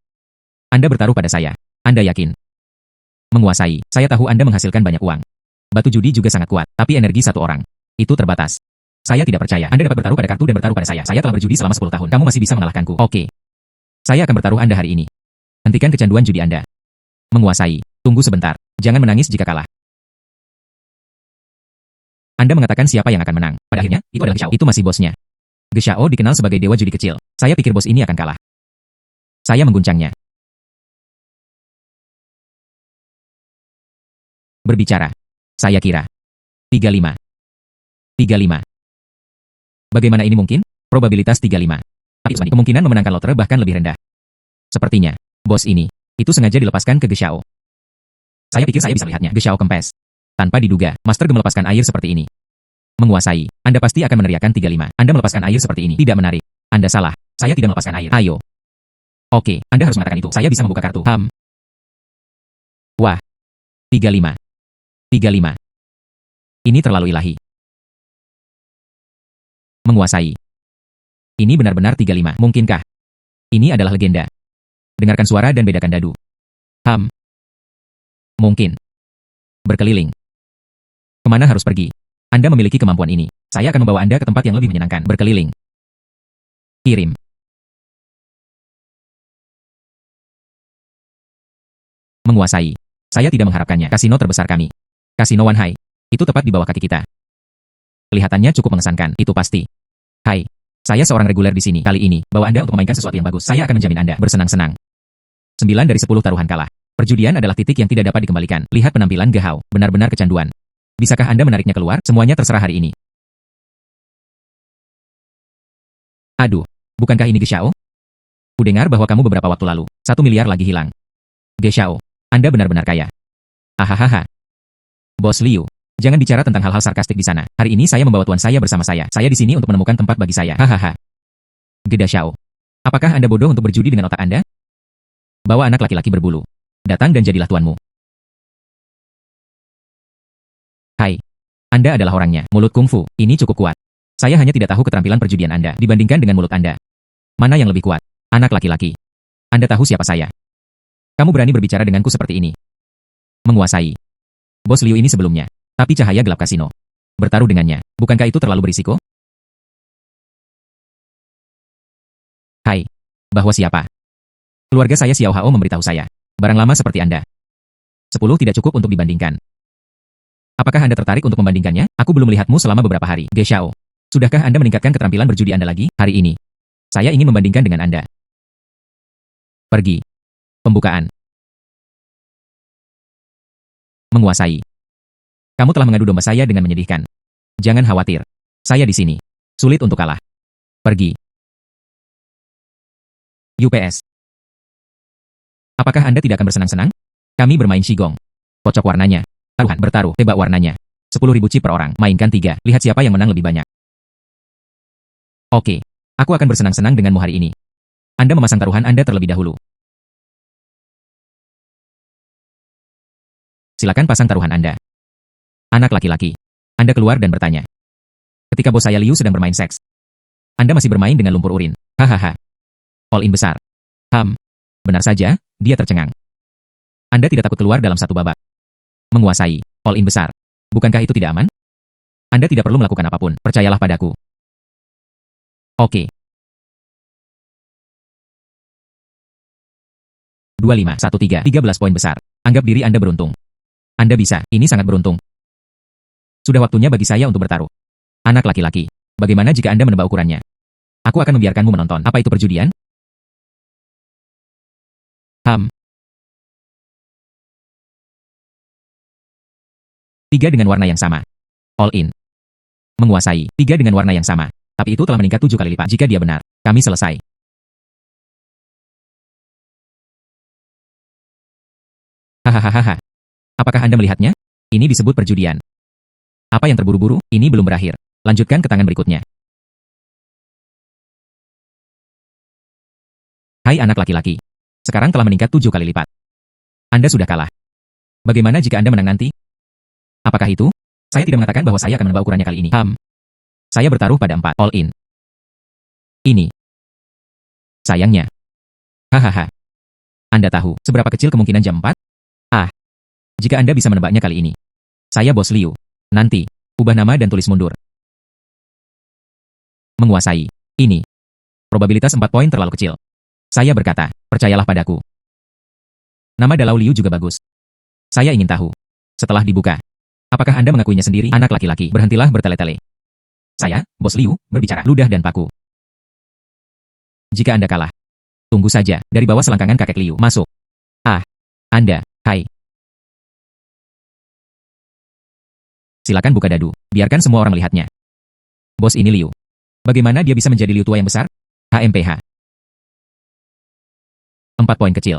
Anda bertaruh pada saya. Anda yakin? Menguasai. Saya tahu Anda menghasilkan banyak uang. Batu judi juga sangat kuat, tapi energi satu orang. Itu terbatas. Saya tidak percaya. Anda dapat bertaruh pada kartu dan bertaruh pada saya. Saya telah berjudi selama 10 tahun. Kamu masih bisa mengalahkanku. Oke. Saya akan bertaruh Anda hari ini. Hentikan kecanduan judi Anda. Menguasai. Tunggu sebentar. Jangan menangis jika kalah. Anda mengatakan siapa yang akan menang. Pada akhirnya, itu adalah Ge Xiao. Itu masih bosnya. Ge Xiao dikenal sebagai dewa judi kecil. Saya pikir bos ini akan kalah. Saya mengguncangnya. Berbicara. Saya kira. 35. 35. Bagaimana ini mungkin? Probabilitas 35. Kemungkinan memenangkan lotre bahkan lebih rendah. Sepertinya, bos ini, itu sengaja dilepaskan ke Ge Xiao. Saya pikir saya bisa melihatnya. Ge Xiao kempes. Tanpa diduga, Master Ge melepaskan air seperti ini. Menguasai. Anda pasti akan meneriakkan 35. Anda melepaskan air seperti ini. Tidak menarik. Anda salah. Saya tidak melepaskan air. Ayo. Oke, Anda harus mengatakan itu. Saya bisa membuka kartu. Wah. 35. 35. Ini terlalu ilahi. Menguasai. Ini benar-benar 35. Mungkinkah? Ini adalah legenda. Dengarkan suara dan bedakan dadu. Mungkin. Berkeliling. Kemana harus pergi? Anda memiliki kemampuan ini. Saya akan membawa Anda ke tempat yang lebih menyenangkan. Berkeliling. Kirim. Menguasai. Saya tidak mengharapkannya. Kasino terbesar kami. Kasino Wan Hai. Itu tepat di bawah kaki kita. Kelihatannya cukup mengesankan. Itu pasti. Hai. Saya seorang reguler di sini. Kali ini, bawa Anda untuk memainkan sesuatu yang bagus. Saya akan menjamin Anda bersenang-senang. 9 dari 10 taruhan kalah. Perjudian adalah titik yang tidak dapat dikembalikan. Lihat penampilan Ge Hao. Benar-benar kecanduan. Bisakah Anda menariknya keluar? Semuanya terserah hari ini. Aduh. Bukankah ini Ge Xiao? Kudengar bahwa kamu beberapa waktu lalu, 1 miliar lagi hilang. Ge Xiao. Anda benar-benar kaya. Hahaha. Bos Liu. Jangan bicara tentang hal-hal sarkastik di sana. Hari ini saya membawa tuan saya bersama saya. Saya di sini untuk menemukan tempat bagi saya. Hahaha. Ge Xiao. Apakah Anda bodoh untuk berjudi dengan otak Anda? Bawa anak laki-laki berbulu. Datang dan jadilah tuanmu. Hai. Anda adalah orangnya. Mulut kungfu. Ini cukup kuat. Saya hanya tidak tahu keterampilan perjudian Anda dibandingkan dengan mulut Anda. Mana yang lebih kuat? Anak laki-laki. Anda tahu siapa saya? Kamu berani berbicara denganku seperti ini? Menguasai. Bos Liu ini sebelumnya. Tapi cahaya gelap kasino. Bertaruh dengannya. Bukankah itu terlalu berisiko? Hai. Bahwa siapa? Keluarga saya Xiao Hao memberitahu saya. Barang lama seperti Anda. 10 tidak cukup untuk dibandingkan. Apakah Anda tertarik untuk membandingkannya? Aku belum melihatmu selama beberapa hari. Ge Xiao. Sudahkah Anda meningkatkan keterampilan berjudi Anda lagi? Hari ini. Saya ingin membandingkan dengan Anda. Pergi. Pembukaan. Menguasai. Kamu telah mengadu domba saya dengan menyedihkan. Jangan khawatir. Saya di sini. Sulit untuk kalah. Pergi. UPS. Apakah Anda tidak akan bersenang-senang? Kami bermain Qigong. Kocok warnanya. Taruhan bertaruh. Tebak warnanya. 10.000 chip per orang. Mainkan 3. Lihat siapa yang menang lebih banyak. Oke. Aku akan bersenang-senang denganmu hari ini. Anda memasang taruhan Anda terlebih dahulu. Silakan pasang taruhan Anda. Anak laki-laki. Anda keluar dan bertanya. Ketika bos saya Liu sedang bermain seks. Anda masih bermain dengan lumpur urin. Hahaha. All in besar. Benar saja, dia tercengang. Anda tidak takut keluar dalam satu babak. Menguasai. All in besar. Bukankah itu tidak aman? Anda tidak perlu melakukan apapun. Percayalah padaku. Oke. 2513. 13 poin besar. Anggap diri Anda beruntung. Anda bisa. Ini sangat beruntung. Sudah waktunya bagi saya untuk bertaruh. Anak laki-laki. Bagaimana jika Anda menebak ukurannya? Aku akan membiarkanmu menonton. Apa itu perjudian? 3 dengan warna yang sama. All in. Menguasai. 3 dengan warna yang sama. Tapi itu telah meningkat 7 kali lipat. Jika dia benar, kami selesai. Hahaha. Apakah Anda melihatnya? Ini disebut perjudian. Apa yang terburu-buru? Ini belum berakhir. Lanjutkan ke tangan berikutnya. Hai anak laki-laki. Sekarang telah meningkat 7 kali lipat. Anda sudah kalah. Bagaimana jika Anda menang nanti? Apakah itu? Saya tidak mengatakan bahwa saya akan menebak ukurannya kali ini. Saya bertaruh pada 4. All in. Ini. Sayangnya. Hahaha. Anda tahu seberapa kecil kemungkinan jam 4? Jika Anda bisa menebaknya kali ini. Saya Bos Liu. Nanti. Ubah nama dan tulis mundur. Menguasai. Ini. Probabilitas 4 poin terlalu kecil. Saya berkata, percayalah padaku. Nama Dalau Liu juga bagus. Saya ingin tahu. Setelah dibuka. Apakah Anda mengakuinya sendiri? Anak laki-laki, berhentilah bertele-tele. Saya, Bos Liu, berbicara. Ludah dan paku. Jika Anda kalah, tunggu saja. Dari bawah selangkangan kakek Liu, masuk. Ah, Anda, hai. Silakan buka dadu. Biarkan semua orang melihatnya. Bos ini Liu. Bagaimana dia bisa menjadi Liu tua yang besar? HMPH. 4 poin kecil.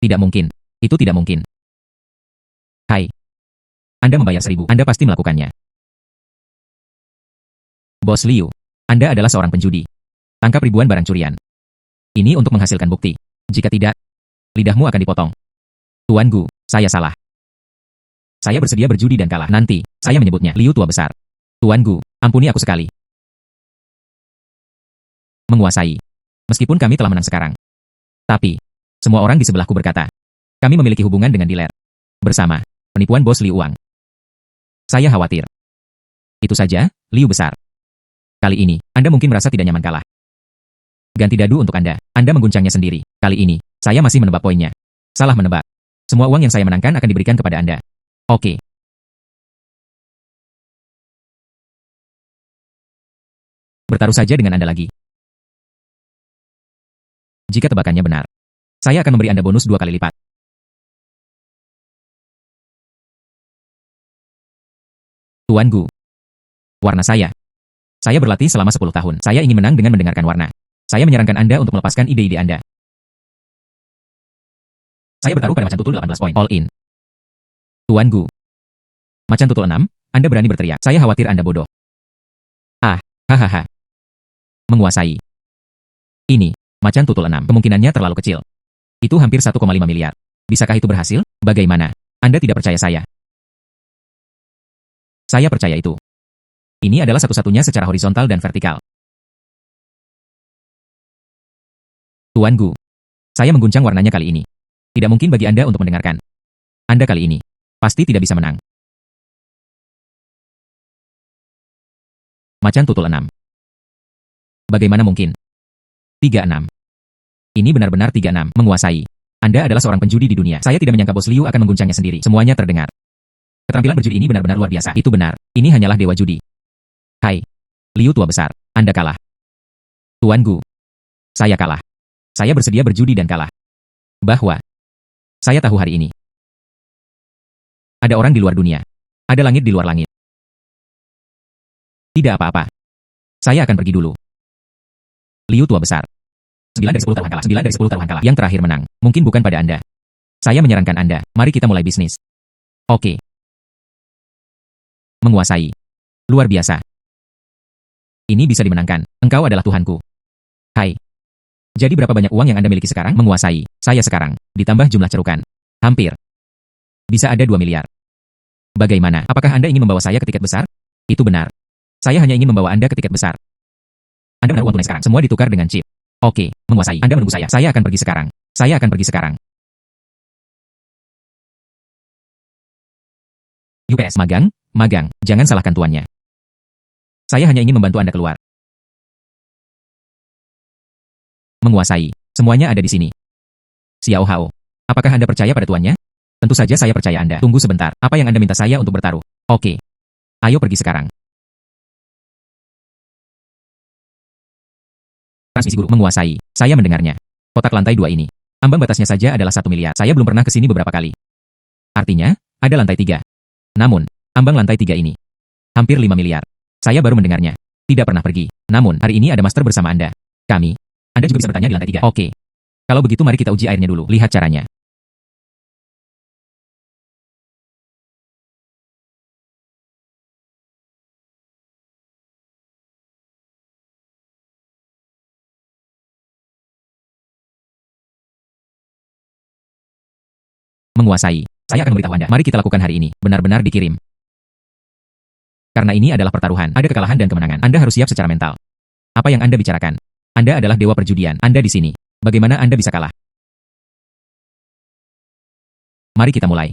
Tidak mungkin. Itu tidak mungkin. Hai. Anda membayar 1.000. Anda pasti melakukannya. Bos Liu, Anda adalah seorang penjudi. Tangkap ribuan barang curian. Ini untuk menghasilkan bukti. Jika tidak, lidahmu akan dipotong. Tuan Gu, saya salah. Saya bersedia berjudi dan kalah. Nanti, saya menyebutnya Liu tua besar. Tuan Gu, ampuni aku sekali. Menguasai. Meskipun kami telah menang sekarang. Tapi, semua orang di sebelahku berkata, kami memiliki hubungan dengan dealer. Bersama, penipuan Bos Liu Wang. Saya khawatir. Itu saja, Liu besar. Kali ini, Anda mungkin merasa tidak nyaman kalah. Ganti dadu untuk Anda. Anda mengguncangnya sendiri. Kali ini, saya masih menebak poinnya. Salah menebak. Semua uang yang saya menangkan akan diberikan kepada Anda. Oke. Bertaruh saja dengan Anda lagi. Jika tebakannya benar, saya akan memberi Anda bonus 2 kali lipat. Tuan Gu. Warna saya. Saya berlatih selama 10 tahun. Saya ingin menang dengan mendengarkan warna. Saya menyarankan Anda untuk melepaskan ide-ide Anda. Saya bertaruh pada macan tutul 18 poin. All in. Tuan Gu. Macan tutul 6, Anda berani berteriak. Saya khawatir Anda bodoh. Ah, hahaha. Menguasai. Ini, macan tutul 6. Kemungkinannya terlalu kecil. Itu hampir 1,5 miliar. Bisakah itu berhasil? Bagaimana? Anda tidak percaya saya? Saya percaya itu. Ini adalah satu-satunya secara horizontal dan vertikal. Tuan Gu. Saya mengguncang warnanya kali ini. Tidak mungkin bagi Anda untuk mendengarkan. Anda kali ini pasti tidak bisa menang. Macan tutul 6. Bagaimana mungkin? 36. Ini benar-benar 36. Menguasai. Anda adalah seorang penjudi di dunia. Saya tidak menyangka Bos Liu akan mengguncangnya sendiri. Semuanya terdengar. Keterampilan berjudi ini benar-benar luar biasa. Itu benar. Ini hanyalah dewa judi. Hai. Liu tua besar. Anda kalah. Tuan Gu. Saya kalah. Saya bersedia berjudi dan kalah. Bahwa saya tahu hari ini. Ada orang di luar dunia. Ada langit di luar langit. Tidak apa-apa. Saya akan pergi dulu. Liu tua besar. 9 dari 10 taruhan kalah. 9 dari 10 taruhan kalah. Yang terakhir menang. Mungkin bukan pada Anda. Saya menyarankan Anda. Mari kita mulai bisnis. Oke. Menguasai. Luar biasa. Ini bisa dimenangkan. Engkau adalah Tuhanku. Hai. Jadi berapa banyak uang yang Anda miliki sekarang? Menguasai. Saya sekarang. Ditambah jumlah cerukan. Hampir. Bisa ada 2 miliar. Bagaimana? Apakah Anda ingin membawa saya ke tiket besar? Itu benar. Saya hanya ingin membawa Anda ke tiket besar. Anda menaruh uang tunai sekarang. Semua ditukar dengan chip. Oke. Menguasai. Anda menunggu saya. Saya akan pergi sekarang. Saya akan pergi sekarang. UPS. Magang. Magang. Jangan salahkan tuannya. Saya hanya ingin membantu Anda keluar. Menguasai. Semuanya ada di sini. Xiao Hao. Apakah Anda percaya pada tuannya? Tentu saja saya percaya Anda. Tunggu sebentar. Apa yang Anda minta saya untuk bertaruh? Oke. Ayo pergi sekarang. Transmisi guru. Menguasai. Saya mendengarnya. Kotak lantai 2 ini. Ambang batasnya saja adalah 1 miliar. Saya belum pernah ke sini beberapa kali. Artinya, ada lantai 3. Namun, ambang lantai 3 ini. Hampir 5 miliar. Saya baru mendengarnya. Tidak pernah pergi. Namun, hari ini ada master bersama Anda. Kami. Anda juga bisa bertanya di lantai 3. Oke. Kalau begitu mari kita uji airnya dulu. Lihat caranya. Menguasai. Saya akan memberitahu Anda. Mari kita lakukan hari ini. Benar-benar dikirim. Karena ini adalah pertaruhan. Ada kekalahan dan kemenangan. Anda harus siap secara mental. Apa yang Anda bicarakan? Anda adalah dewa perjudian. Anda di sini. Bagaimana Anda bisa kalah? Mari kita mulai.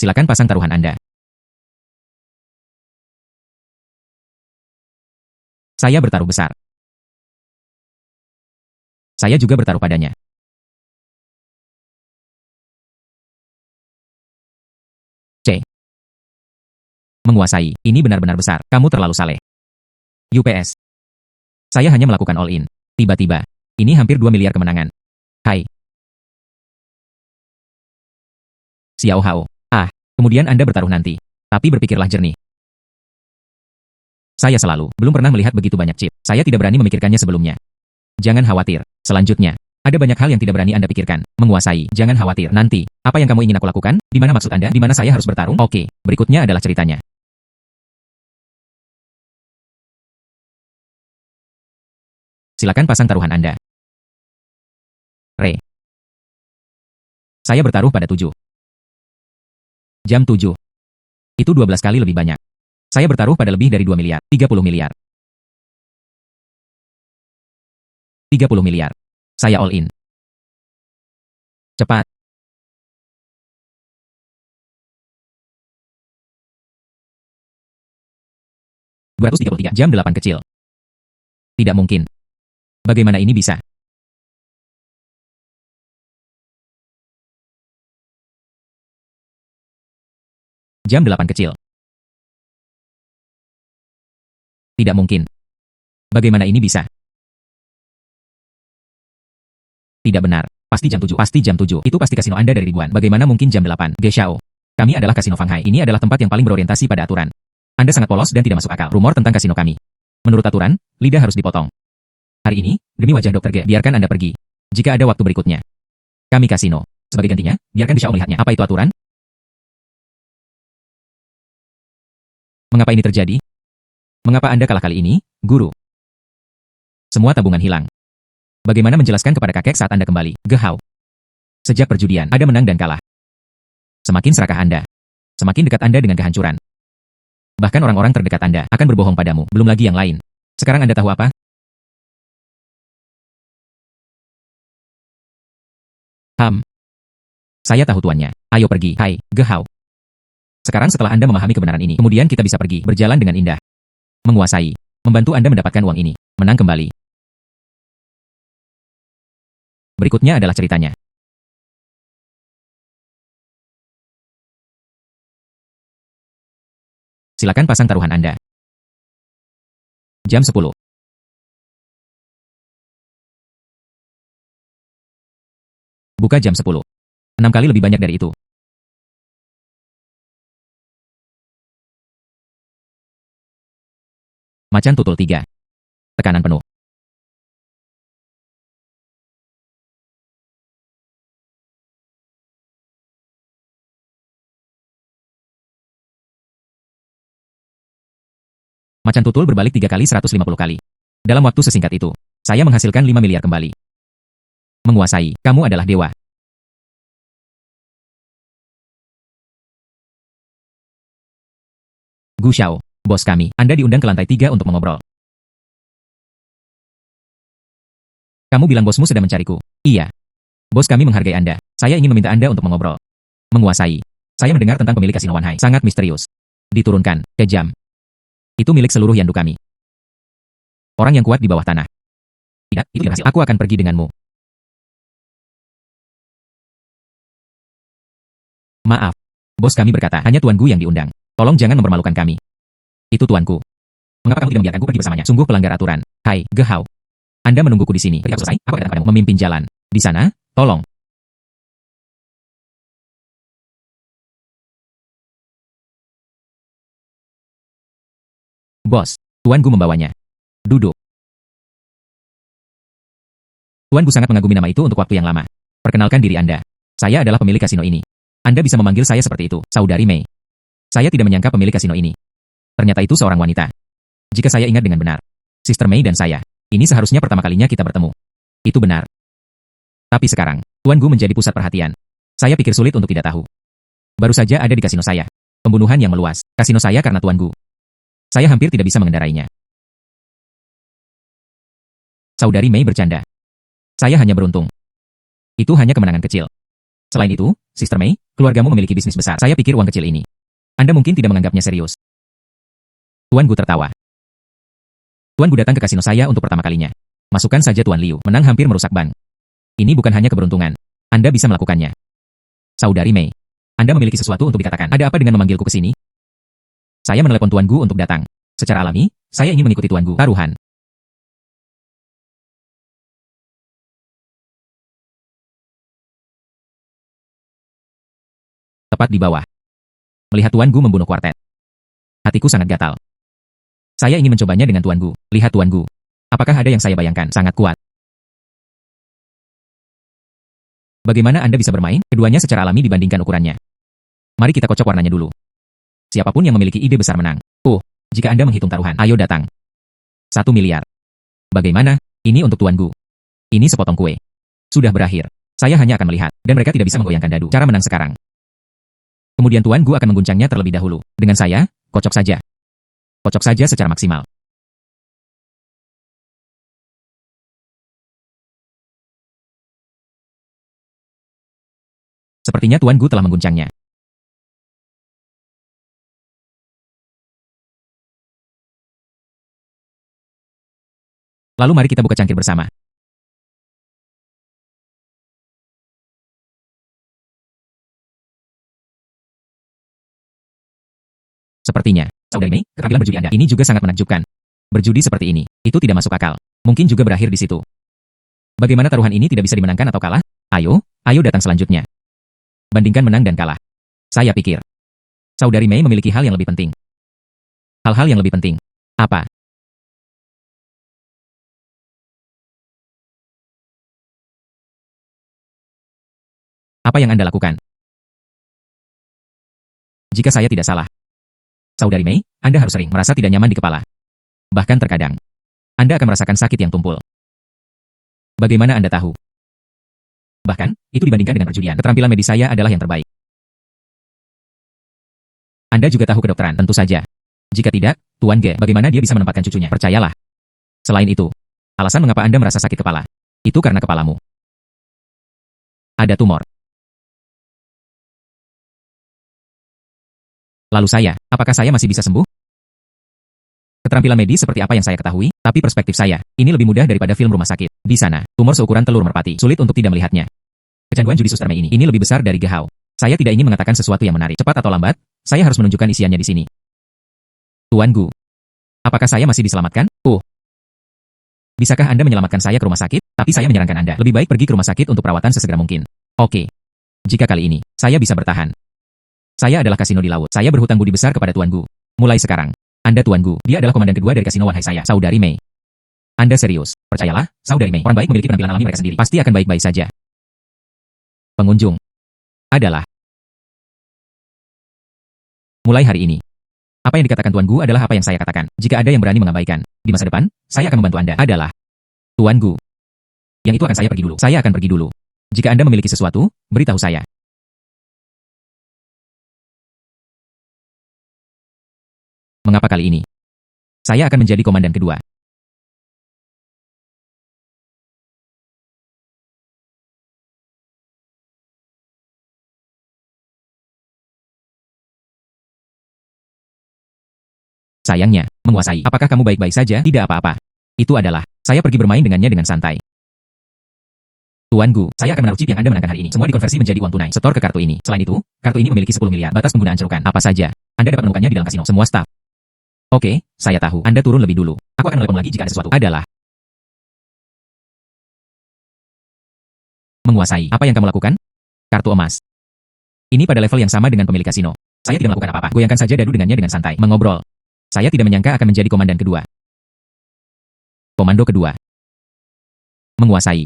Silakan pasang taruhan Anda. Saya bertaruh besar. Saya juga bertaruh padanya. Menguasai, ini benar-benar besar. Kamu terlalu saleh. UPS. Saya hanya melakukan all-in. Tiba-tiba, ini hampir 2 miliar kemenangan. Hai. Xiao Hao. Kemudian Anda bertaruh nanti. Tapi berpikirlah jernih. Saya belum pernah melihat begitu banyak chip. Saya tidak berani memikirkannya sebelumnya. Jangan khawatir. Selanjutnya, ada banyak hal yang tidak berani Anda pikirkan. Menguasai, jangan khawatir. Nanti, apa yang kamu ingin aku lakukan? Di mana maksud Anda? Di mana saya harus bertarung? Oke, berikutnya adalah ceritanya. Silakan pasang taruhan Anda. Saya bertaruh pada 7. Jam 7. Itu 12 kali lebih banyak. Saya bertaruh pada lebih dari 2 miliar. 30 miliar. 30 miliar. Saya all in. Cepat. $233 jam 8 kecil. Tidak mungkin. Bagaimana ini bisa? Jam 8 kecil. Tidak mungkin. Bagaimana ini bisa? Tidak benar. Pasti jam 7. Pasti jam 7. Itu pasti kasino Anda dari ribuan. Bagaimana mungkin jam 8? Geshao. Kami adalah kasino Fanghai. Ini adalah tempat yang paling berorientasi pada aturan. Anda sangat polos dan tidak masuk akal. Rumor tentang kasino kami. Menurut aturan, lidah harus dipotong. Hari ini, demi wajah Dr. G, biarkan Anda pergi. Jika ada waktu berikutnya. Kami kasino. Sebagai gantinya, biarkan Geshao melihatnya. Apa itu aturan? Mengapa ini terjadi? Mengapa Anda kalah kali ini, guru? Semua tabungan hilang. Bagaimana menjelaskan kepada kakek saat Anda kembali? Gehao. Sejak perjudian, Anda menang dan kalah. Semakin serakah Anda, semakin dekat Anda dengan kehancuran. Bahkan orang-orang terdekat Anda akan berbohong padamu, belum lagi yang lain. Sekarang Anda tahu apa? Saya tahu tuannya. Ayo pergi. Hai, Gehao. Sekarang setelah Anda memahami kebenaran ini, kemudian kita bisa pergi, berjalan dengan indah. Menguasai. Membantu Anda mendapatkan uang ini. Menang kembali. Berikutnya adalah ceritanya. Silakan pasang taruhan Anda. Jam 10. Buka jam 10. 6 kali lebih banyak dari itu. Macan tutul 3. Tekanan penuh. Macan tutul berbalik 3 kali 150 kali. Dalam waktu sesingkat itu, saya menghasilkan 5 miliar kembali. Menguasai, kamu adalah dewa. Gu Xiao, bos kami, Anda diundang ke lantai 3 untuk mengobrol. Kamu bilang bosmu sedang mencariku. Iya. Bos kami menghargai Anda. Saya ingin meminta Anda untuk mengobrol. Menguasai. Saya mendengar tentang pemilik kasino Wanhai. Sangat misterius. Diturunkan, kejam. Itu milik seluruh yandu kami. Orang yang kuat di bawah tanah. Tidak, itu tidak hasil. Aku akan pergi denganmu. Maaf. Bos kami berkata, hanya Tuan Gu yang diundang. Tolong jangan mempermalukan kami. Itu Tuanku. Mengapa kamu tidak membiarkanku pergi bersamanya? Sungguh pelanggar aturan. Hai, Gehao. Anda menungguku di sini. Ketika selesai, aku akan datang padamu memimpin jalan. Di sana, tolong. Bos, Tuan Gu membawanya. Duduk. Tuan Gu sangat mengagumi nama itu untuk waktu yang lama. Perkenalkan diri Anda. Saya adalah pemilik kasino ini. Anda bisa memanggil saya seperti itu, Saudari Mei. Saya tidak menyangka pemilik kasino ini. Ternyata itu seorang wanita. Jika saya ingat dengan benar, Sister Mei dan saya, ini seharusnya pertama kalinya kita bertemu. Itu benar. Tapi sekarang, Tuan Gu menjadi pusat perhatian. Saya pikir sulit untuk tidak tahu. Baru saja ada di kasino saya. Pembunuhan yang meluas. Kasino saya karena Tuan Gu. Saya hampir tidak bisa mengendarainya. Saudari Mei bercanda. Saya hanya beruntung. Itu hanya kemenangan kecil. Selain itu, Sister Mei, keluargamu memiliki bisnis besar. Saya pikir uang kecil ini. Anda mungkin tidak menganggapnya serius. Tuan Gu tertawa. Tuan Gu datang ke kasino saya untuk pertama kalinya. Masukkan saja Tuan Liu, menang hampir merusak bank. Ini bukan hanya keberuntungan. Anda bisa melakukannya. Saudari Mei, Anda memiliki sesuatu untuk dikatakan. Ada apa dengan memanggilku ke sini? Saya menelepon Tuan Gu untuk datang. Secara alami, saya ingin mengikuti Tuan Gu. Taruhan. Tepat di bawah. Melihat Tuan Gu membunuh kuartet. Hatiku sangat gatal. Saya ingin mencobanya dengan Tuan Gu. Lihat Tuan Gu. Apakah ada yang saya bayangkan sangat kuat? Bagaimana Anda bisa bermain? Keduanya secara alami dibandingkan ukurannya. Mari kita kocok warnanya dulu. Siapapun yang memiliki ide besar menang. Oh, jika Anda menghitung taruhan, ayo datang. 1 miliar. Bagaimana? Ini untuk Tuan Gu. Ini sepotong kue. Sudah berakhir. Saya hanya akan melihat, dan mereka tidak bisa menggoyangkan dadu. Cara menang sekarang. Kemudian Tuan Gu akan mengguncangnya terlebih dahulu. Dengan saya, kocok saja. Kocok saja secara maksimal. Sepertinya Tuan Gu telah mengguncangnya. Lalu mari kita buka cangkir bersama. Sepertinya, Saudari Mei, keterampilan berjudi Anda ini juga sangat menakjubkan. Berjudi seperti ini, itu tidak masuk akal. Mungkin juga berakhir di situ. Bagaimana taruhan ini tidak bisa dimenangkan atau kalah? Ayo datang selanjutnya. Bandingkan menang dan kalah. Saya pikir, Saudari Mei memiliki hal yang lebih penting. Hal-hal yang lebih penting. Apa? Apa yang Anda lakukan? Jika saya tidak salah, Saudari Mei, Anda harus sering merasa tidak nyaman di kepala. Bahkan terkadang, Anda akan merasakan sakit yang tumpul. Bagaimana Anda tahu? Bahkan, itu dibandingkan dengan perjudian. Keterampilan medis saya adalah yang terbaik. Anda juga tahu kedokteran, tentu saja. Jika tidak, Tuan Ge, bagaimana dia bisa menempatkan cucunya? Percayalah. Selain itu, alasan mengapa Anda merasa sakit kepala, itu karena kepalamu ada tumor. Lalu apakah saya masih bisa sembuh? Keterampilan medis seperti apa yang saya ketahui, tapi perspektif saya, ini lebih mudah daripada film rumah sakit. Di sana, tumor seukuran telur merpati, sulit untuk tidak melihatnya. Kecanduan judi Suster Mei ini lebih besar dari Gehao. Saya tidak ingin mengatakan sesuatu yang menarik. Cepat atau lambat, saya harus menunjukkan isiannya di sini. Tuan Gu, apakah saya masih diselamatkan? Bisakah Anda menyelamatkan saya ke rumah sakit? Tapi saya menyarankan Anda, lebih baik pergi ke rumah sakit untuk perawatan sesegera mungkin. Oke. Jika kali ini, saya bisa bertahan. Saya adalah kasino di laut. Saya berhutang budi besar kepada Tuan Gu. Mulai sekarang, Anda Tuan Gu. Dia adalah komandan kedua dari kasino wahai saya, Saudari Mei. Anda serius? Percayalah, Saudari Mei. Orang baik memiliki penampilan alami mereka sendiri. Pasti akan baik-baik saja. Pengunjung adalah mulai hari ini. Apa yang dikatakan Tuan Gu adalah apa yang saya katakan. Jika ada yang berani mengabaikan, di masa depan, saya akan membantu Anda. Adalah Tuan Gu. Yang itu akan saya pergi dulu. Saya akan pergi dulu. Jika Anda memiliki sesuatu, beritahu saya. Mengapa kali ini? Saya akan menjadi komandan kedua. Sayangnya, menguasai. Apakah kamu baik-baik saja? Tidak apa-apa. Itu adalah, saya pergi bermain dengannya dengan santai. Tuan Gu, saya akan menaruh chip yang Anda menangkan hari ini. Semua dikonversi menjadi uang tunai. Setor ke kartu ini. Selain itu, kartu ini memiliki 10 miliar. Batas penggunaan cerukan. Apa saja. Anda dapat menemukannya di dalam kasino. Semua staf. Oke, saya tahu. Anda turun lebih dulu. Aku akan telepon lagi jika ada sesuatu. Adalah menguasai. Apa yang kamu lakukan? Kartu emas. Ini pada level yang sama dengan pemilik kasino. Saya tidak melakukan apa-apa. Goyangkan saja dadu dengannya dengan santai. Mengobrol. Saya tidak menyangka akan menjadi komandan kedua. Komando kedua. Menguasai.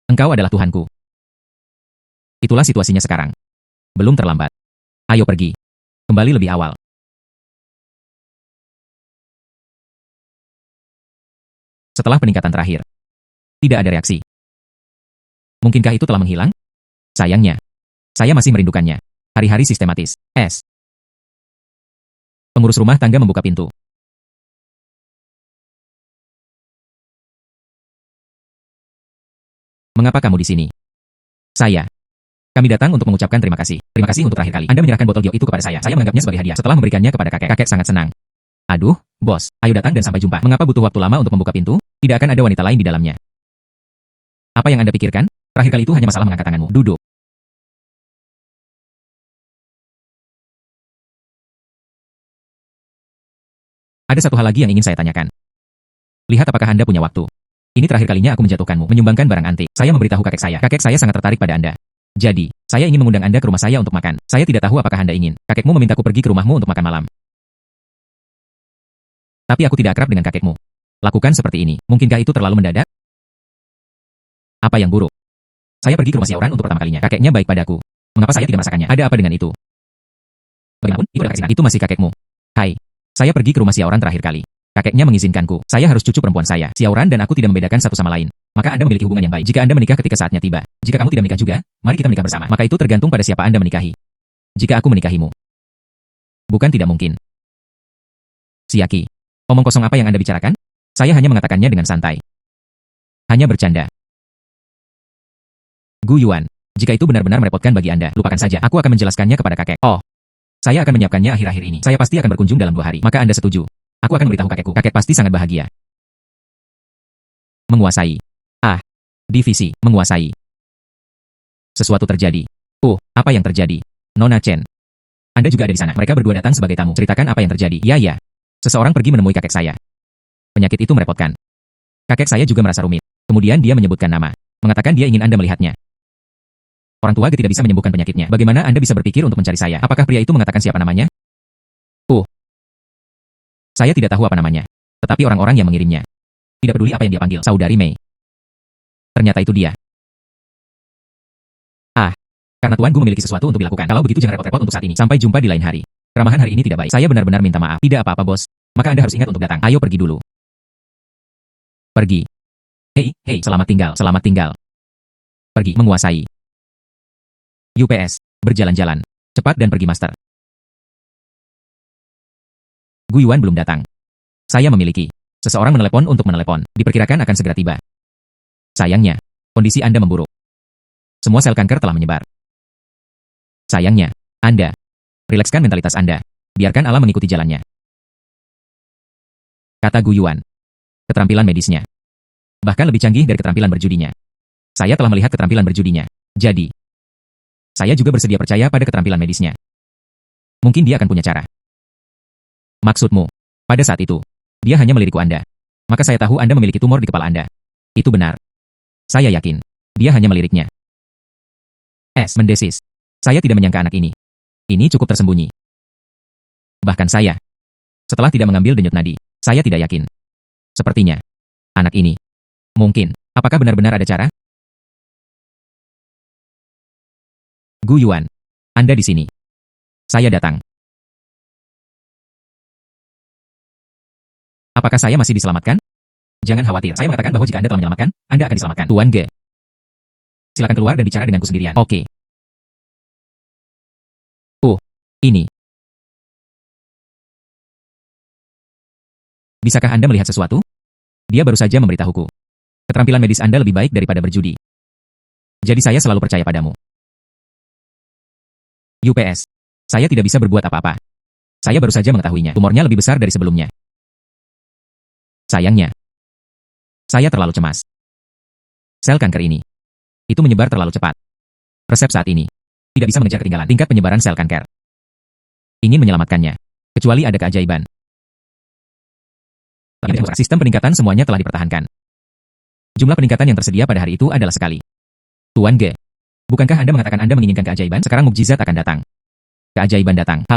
Engkau adalah Tuhanku. Itulah situasinya sekarang. Belum terlambat. Ayo pergi. Kembali lebih awal. Setelah peningkatan terakhir. Tidak ada reaksi. Mungkinkah itu telah menghilang? Sayangnya. Saya masih merindukannya. Hari-hari sistematis. Pengurus rumah tangga membuka pintu. Mengapa kamu di sini? Kami datang untuk mengucapkan terima kasih. Terima kasih untuk terakhir kali. Anda menyerahkan botol giok itu kepada saya. Saya menganggapnya sebagai hadiah. Setelah memberikannya kepada kakek, kakek sangat senang. Aduh, bos. Ayo datang dan sampai jumpa. Mengapa butuh waktu lama untuk membuka pintu? Tidak akan ada wanita lain di dalamnya. Apa yang Anda pikirkan? Terakhir kali itu hanya masalah mengangkat tanganmu. Duduk. Ada satu hal lagi yang ingin saya tanyakan. Lihat apakah Anda punya waktu. Ini terakhir kalinya aku menjatuhkanmu, menyumbangkan barang antik. Saya memberitahu kakek saya. Kakek saya sangat tertarik pada Anda. Jadi, saya ingin mengundang Anda ke rumah saya untuk makan. Saya tidak tahu apakah Anda ingin. Kakekmu memintaku pergi ke rumahmu untuk makan malam. Tapi aku tidak akrab dengan kakekmu. Lakukan seperti ini. Mungkinkah itu terlalu mendadak? Apa yang buruk? Saya pergi ke rumah Xiaoran untuk pertama kalinya. Kakeknya baik padaku. Mengapa saya tidak merasakannya? Ada apa dengan itu? Bagaimanapun, itu adalah itu masih kakekmu. Hai. Saya pergi ke rumah Xiaoran terakhir kali. Kakeknya mengizinkanku. Saya harus cucu perempuan saya. Xiaoran dan aku tidak membedakan satu sama lain. Maka Anda memiliki hubungan yang baik. Jika Anda menikah ketika saatnya tiba. Jika kamu tidak menikah juga, mari kita menikah bersama. Maka itu tergantung pada siapa Anda menikahi. Jika aku menikahimu. Bukan tidak mungkin. Siaki. Omong kosong apa yang Anda bicarakan? Saya hanya mengatakannya dengan santai. Hanya bercanda. Gu Yuan. Jika itu benar-benar merepotkan bagi Anda, lupakan saja. Aku akan menjelaskannya kepada kakek. Oh. Saya akan menyiapkannya akhir-akhir ini. Saya pasti akan berkunjung dalam 2 hari. Maka Anda setuju? Aku akan memberitahu kakekku. Kakek pasti sangat bahagia. Menguasai. Divisi. Menguasai. Sesuatu terjadi. Apa yang terjadi? Nona Chen. Anda juga ada di sana. Mereka berdua datang sebagai tamu. Ceritakan apa yang terjadi. Ya. Seseorang pergi menemui kakek saya. Penyakit itu merepotkan. Kakek saya juga merasa rumit. Kemudian dia menyebutkan nama. Mengatakan dia ingin Anda melihatnya. Orang tua tidak bisa menyembuhkan penyakitnya. Bagaimana Anda bisa berpikir untuk mencari saya? Apakah pria itu mengatakan siapa namanya? Saya tidak tahu apa namanya. Tetapi orang-orang yang mengirimnya. Tidak peduli apa yang dia panggil. Saudari Mei. Ternyata itu dia. Karena Tuan Gu memiliki sesuatu untuk dilakukan. Kalau begitu jangan repot-repot untuk saat ini. Sampai jumpa di lain hari. Keramahan hari ini tidak baik. Saya benar-benar minta maaf. Tidak apa-apa bos. Maka Anda harus ingat untuk datang. Ayo pergi dulu. Pergi. Hei, selamat tinggal, selamat tinggal. Pergi, menguasai. UPS, berjalan-jalan. Cepat dan pergi master. Gu Yuan belum datang. Saya memiliki. Seseorang menelepon untuk menelepon. Diperkirakan akan segera tiba. Sayangnya, kondisi Anda memburuk. Semua sel kanker telah menyebar. Sayangnya, Anda. Rilekskan mentalitas Anda. Biarkan alam mengikuti jalannya. Kata Gu Yuan. Keterampilan medisnya. Bahkan lebih canggih dari keterampilan berjudinya. Saya telah melihat keterampilan berjudinya. Jadi, saya juga bersedia percaya pada keterampilan medisnya. Mungkin dia akan punya cara. Maksudmu, pada saat itu, dia hanya melirikku Anda. Maka saya tahu Anda memiliki tumor di kepala Anda. Itu benar. Saya yakin, dia hanya meliriknya. Mendesis. Saya tidak menyangka anak ini. Ini cukup tersembunyi. Bahkan saya. Setelah tidak mengambil denyut nadi, saya tidak yakin. Sepertinya, anak ini. Mungkin, apakah benar-benar ada cara? Gu Yuan. Anda di sini. Saya datang. Apakah saya masih diselamatkan? Jangan khawatir, saya mengatakan bahwa jika Anda telah menyelamatkan, Anda akan diselamatkan. Tuan Ge. Silakan keluar dan bicara denganku sendirian. Oke. Ini. Bisakah Anda melihat sesuatu? Dia baru saja memberitahuku. Keterampilan medis Anda lebih baik daripada berjudi. Jadi saya selalu percaya padamu. UPS. Saya tidak bisa berbuat apa-apa. Saya baru saja mengetahuinya. Tumornya lebih besar dari sebelumnya. Sayangnya. Saya terlalu cemas. Sel kanker ini. Itu menyebar terlalu cepat. Resep saat ini. Tidak bisa mengejar ketinggalan tingkat penyebaran sel kanker. Ingin menyelamatkannya. Kecuali ada keajaiban. Sistem peningkatan semuanya telah dipertahankan. Jumlah peningkatan yang tersedia pada hari itu adalah sekali. Tuan Ge. Bukankah Anda mengatakan Anda menginginkan keajaiban? Sekarang mukjizat akan datang. Keajaiban datang.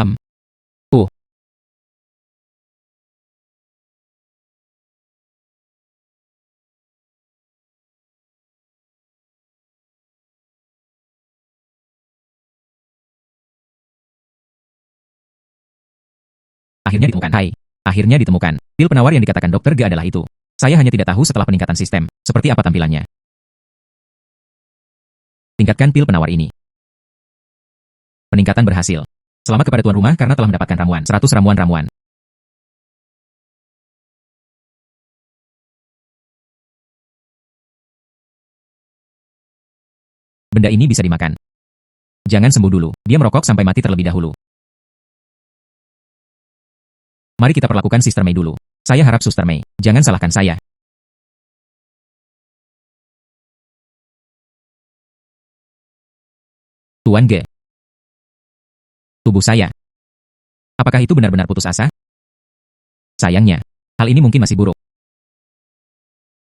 Akhirnya ditemukan. Akhirnya ditemukan. Pil penawar yang dikatakan Dokter Ge adalah itu. Saya hanya tidak tahu setelah peningkatan sistem, seperti apa tampilannya. Tingkatkan pil penawar ini. Peningkatan berhasil. Selamat kepada tuan rumah karena telah mendapatkan ramuan. 100 ramuan-ramuan. Benda ini bisa dimakan. Jangan sembuh dulu. Dia merokok sampai mati terlebih dahulu. Mari kita perlakukan Sister Mei dulu. Saya harap Suster Mei, jangan salahkan saya. Tuan Ge. Tubuh saya. Apakah itu benar-benar putus asa? Sayangnya, hal ini mungkin masih buruk.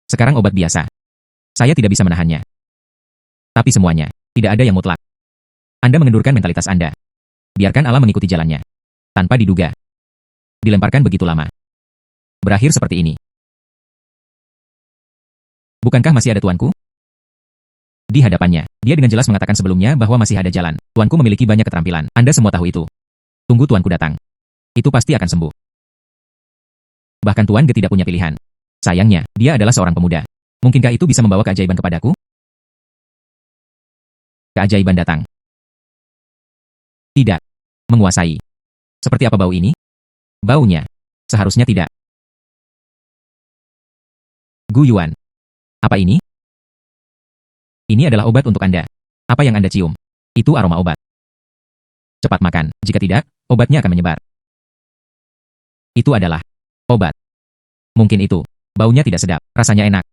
Sekarang obat biasa. Saya tidak bisa menahannya. Tapi semuanya, tidak ada yang mutlak. Anda mengendurkan mentalitas Anda. Biarkan alam mengikuti jalannya. Tanpa diduga. Dilemparkan begitu lama. Berakhir seperti ini. Bukankah masih ada tuanku? Di hadapannya, dia dengan jelas mengatakan sebelumnya bahwa masih ada jalan. Tuanku memiliki banyak keterampilan. Anda semua tahu itu. Tunggu tuanku datang. Itu pasti akan sembuh. Bahkan Tuan Ge tidak punya pilihan. Sayangnya, dia adalah seorang pemuda. Mungkinkah itu bisa membawa keajaiban kepadaku? Keajaiban datang. Tidak. Menguasai. Seperti apa bau ini? Baunya. Seharusnya tidak. Gu Yuan. Apa ini? Ini adalah obat untuk Anda. Apa yang Anda cium? Itu aroma obat. Cepat makan. Jika tidak, obatnya akan menyebar. Itu adalah obat. Mungkin itu. Baunya tidak sedap. Rasanya enak.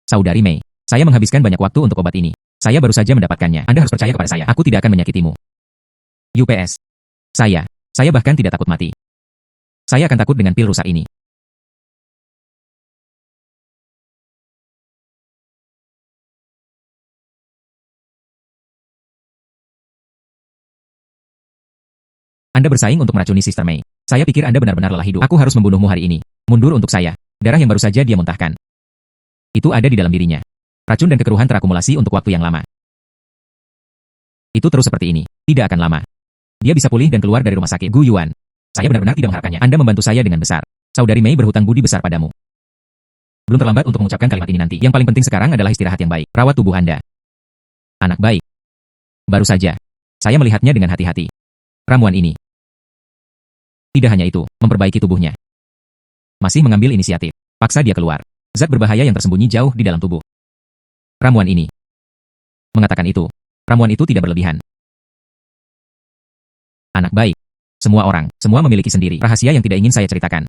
Saudari Mei, saya menghabiskan banyak waktu untuk obat ini. Saya baru saja mendapatkannya. Anda harus percaya kepada saya. Aku tidak akan menyakitimu. UPS. Saya bahkan tidak takut mati. Saya akan takut dengan pil rusak ini. Anda bersaing untuk meracuni Sister Mei. Saya pikir Anda benar-benar lelah hidup. Aku harus membunuhmu hari ini. Mundur untuk saya. Darah yang baru saja dia muntahkan. Itu ada di dalam dirinya. Racun dan kekeruhan terakumulasi untuk waktu yang lama. Itu terus seperti ini. Tidak akan lama. Dia bisa pulih dan keluar dari rumah sakit. Gu Yuan. Saya benar-benar tidak mengharapkannya. Anda membantu saya dengan besar. Saudari Mei berhutang budi besar padamu. Belum terlambat untuk mengucapkan kalimat ini nanti. Yang paling penting sekarang adalah istirahat yang baik. Rawat tubuh Anda. Anak baik. Baru saja. Saya melihatnya dengan hati-hati. Ramuan ini. Tidak hanya itu, memperbaiki tubuhnya. Masih mengambil inisiatif. Paksa dia keluar. Zat berbahaya yang tersembunyi jauh di dalam tubuh. Ramuan ini. Mengatakan itu, ramuan itu tidak berlebihan. Anak baik. Semua orang, semua memiliki sendiri rahasia yang tidak ingin saya ceritakan.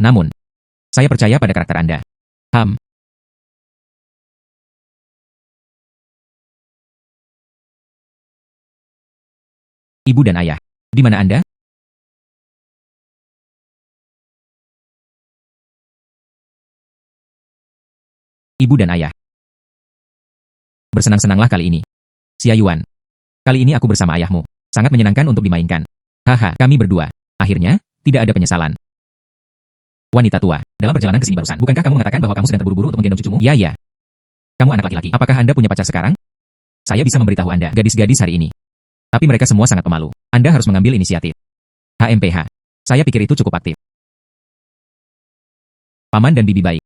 Namun, saya percaya pada karakter Anda. Ibu dan ayah. Di mana Anda? Ibu dan ayah. Bersenang-senanglah kali ini. Xia Yuan. Kali ini aku bersama ayahmu. Sangat menyenangkan untuk dimainkan. Haha, kami berdua. Akhirnya, tidak ada penyesalan. Wanita tua, dalam perjalanan ke sini barusan, bukankah kamu mengatakan bahwa kamu sedang terburu-buru untuk menggendong cucumu? Ya. Kamu anak laki-laki. Apakah Anda punya pacar sekarang? Saya bisa memberitahu Anda, gadis-gadis hari ini. Tapi mereka semua sangat pemalu. Anda harus mengambil inisiatif. HMPH. Saya pikir itu cukup aktif. Paman dan bibi baik.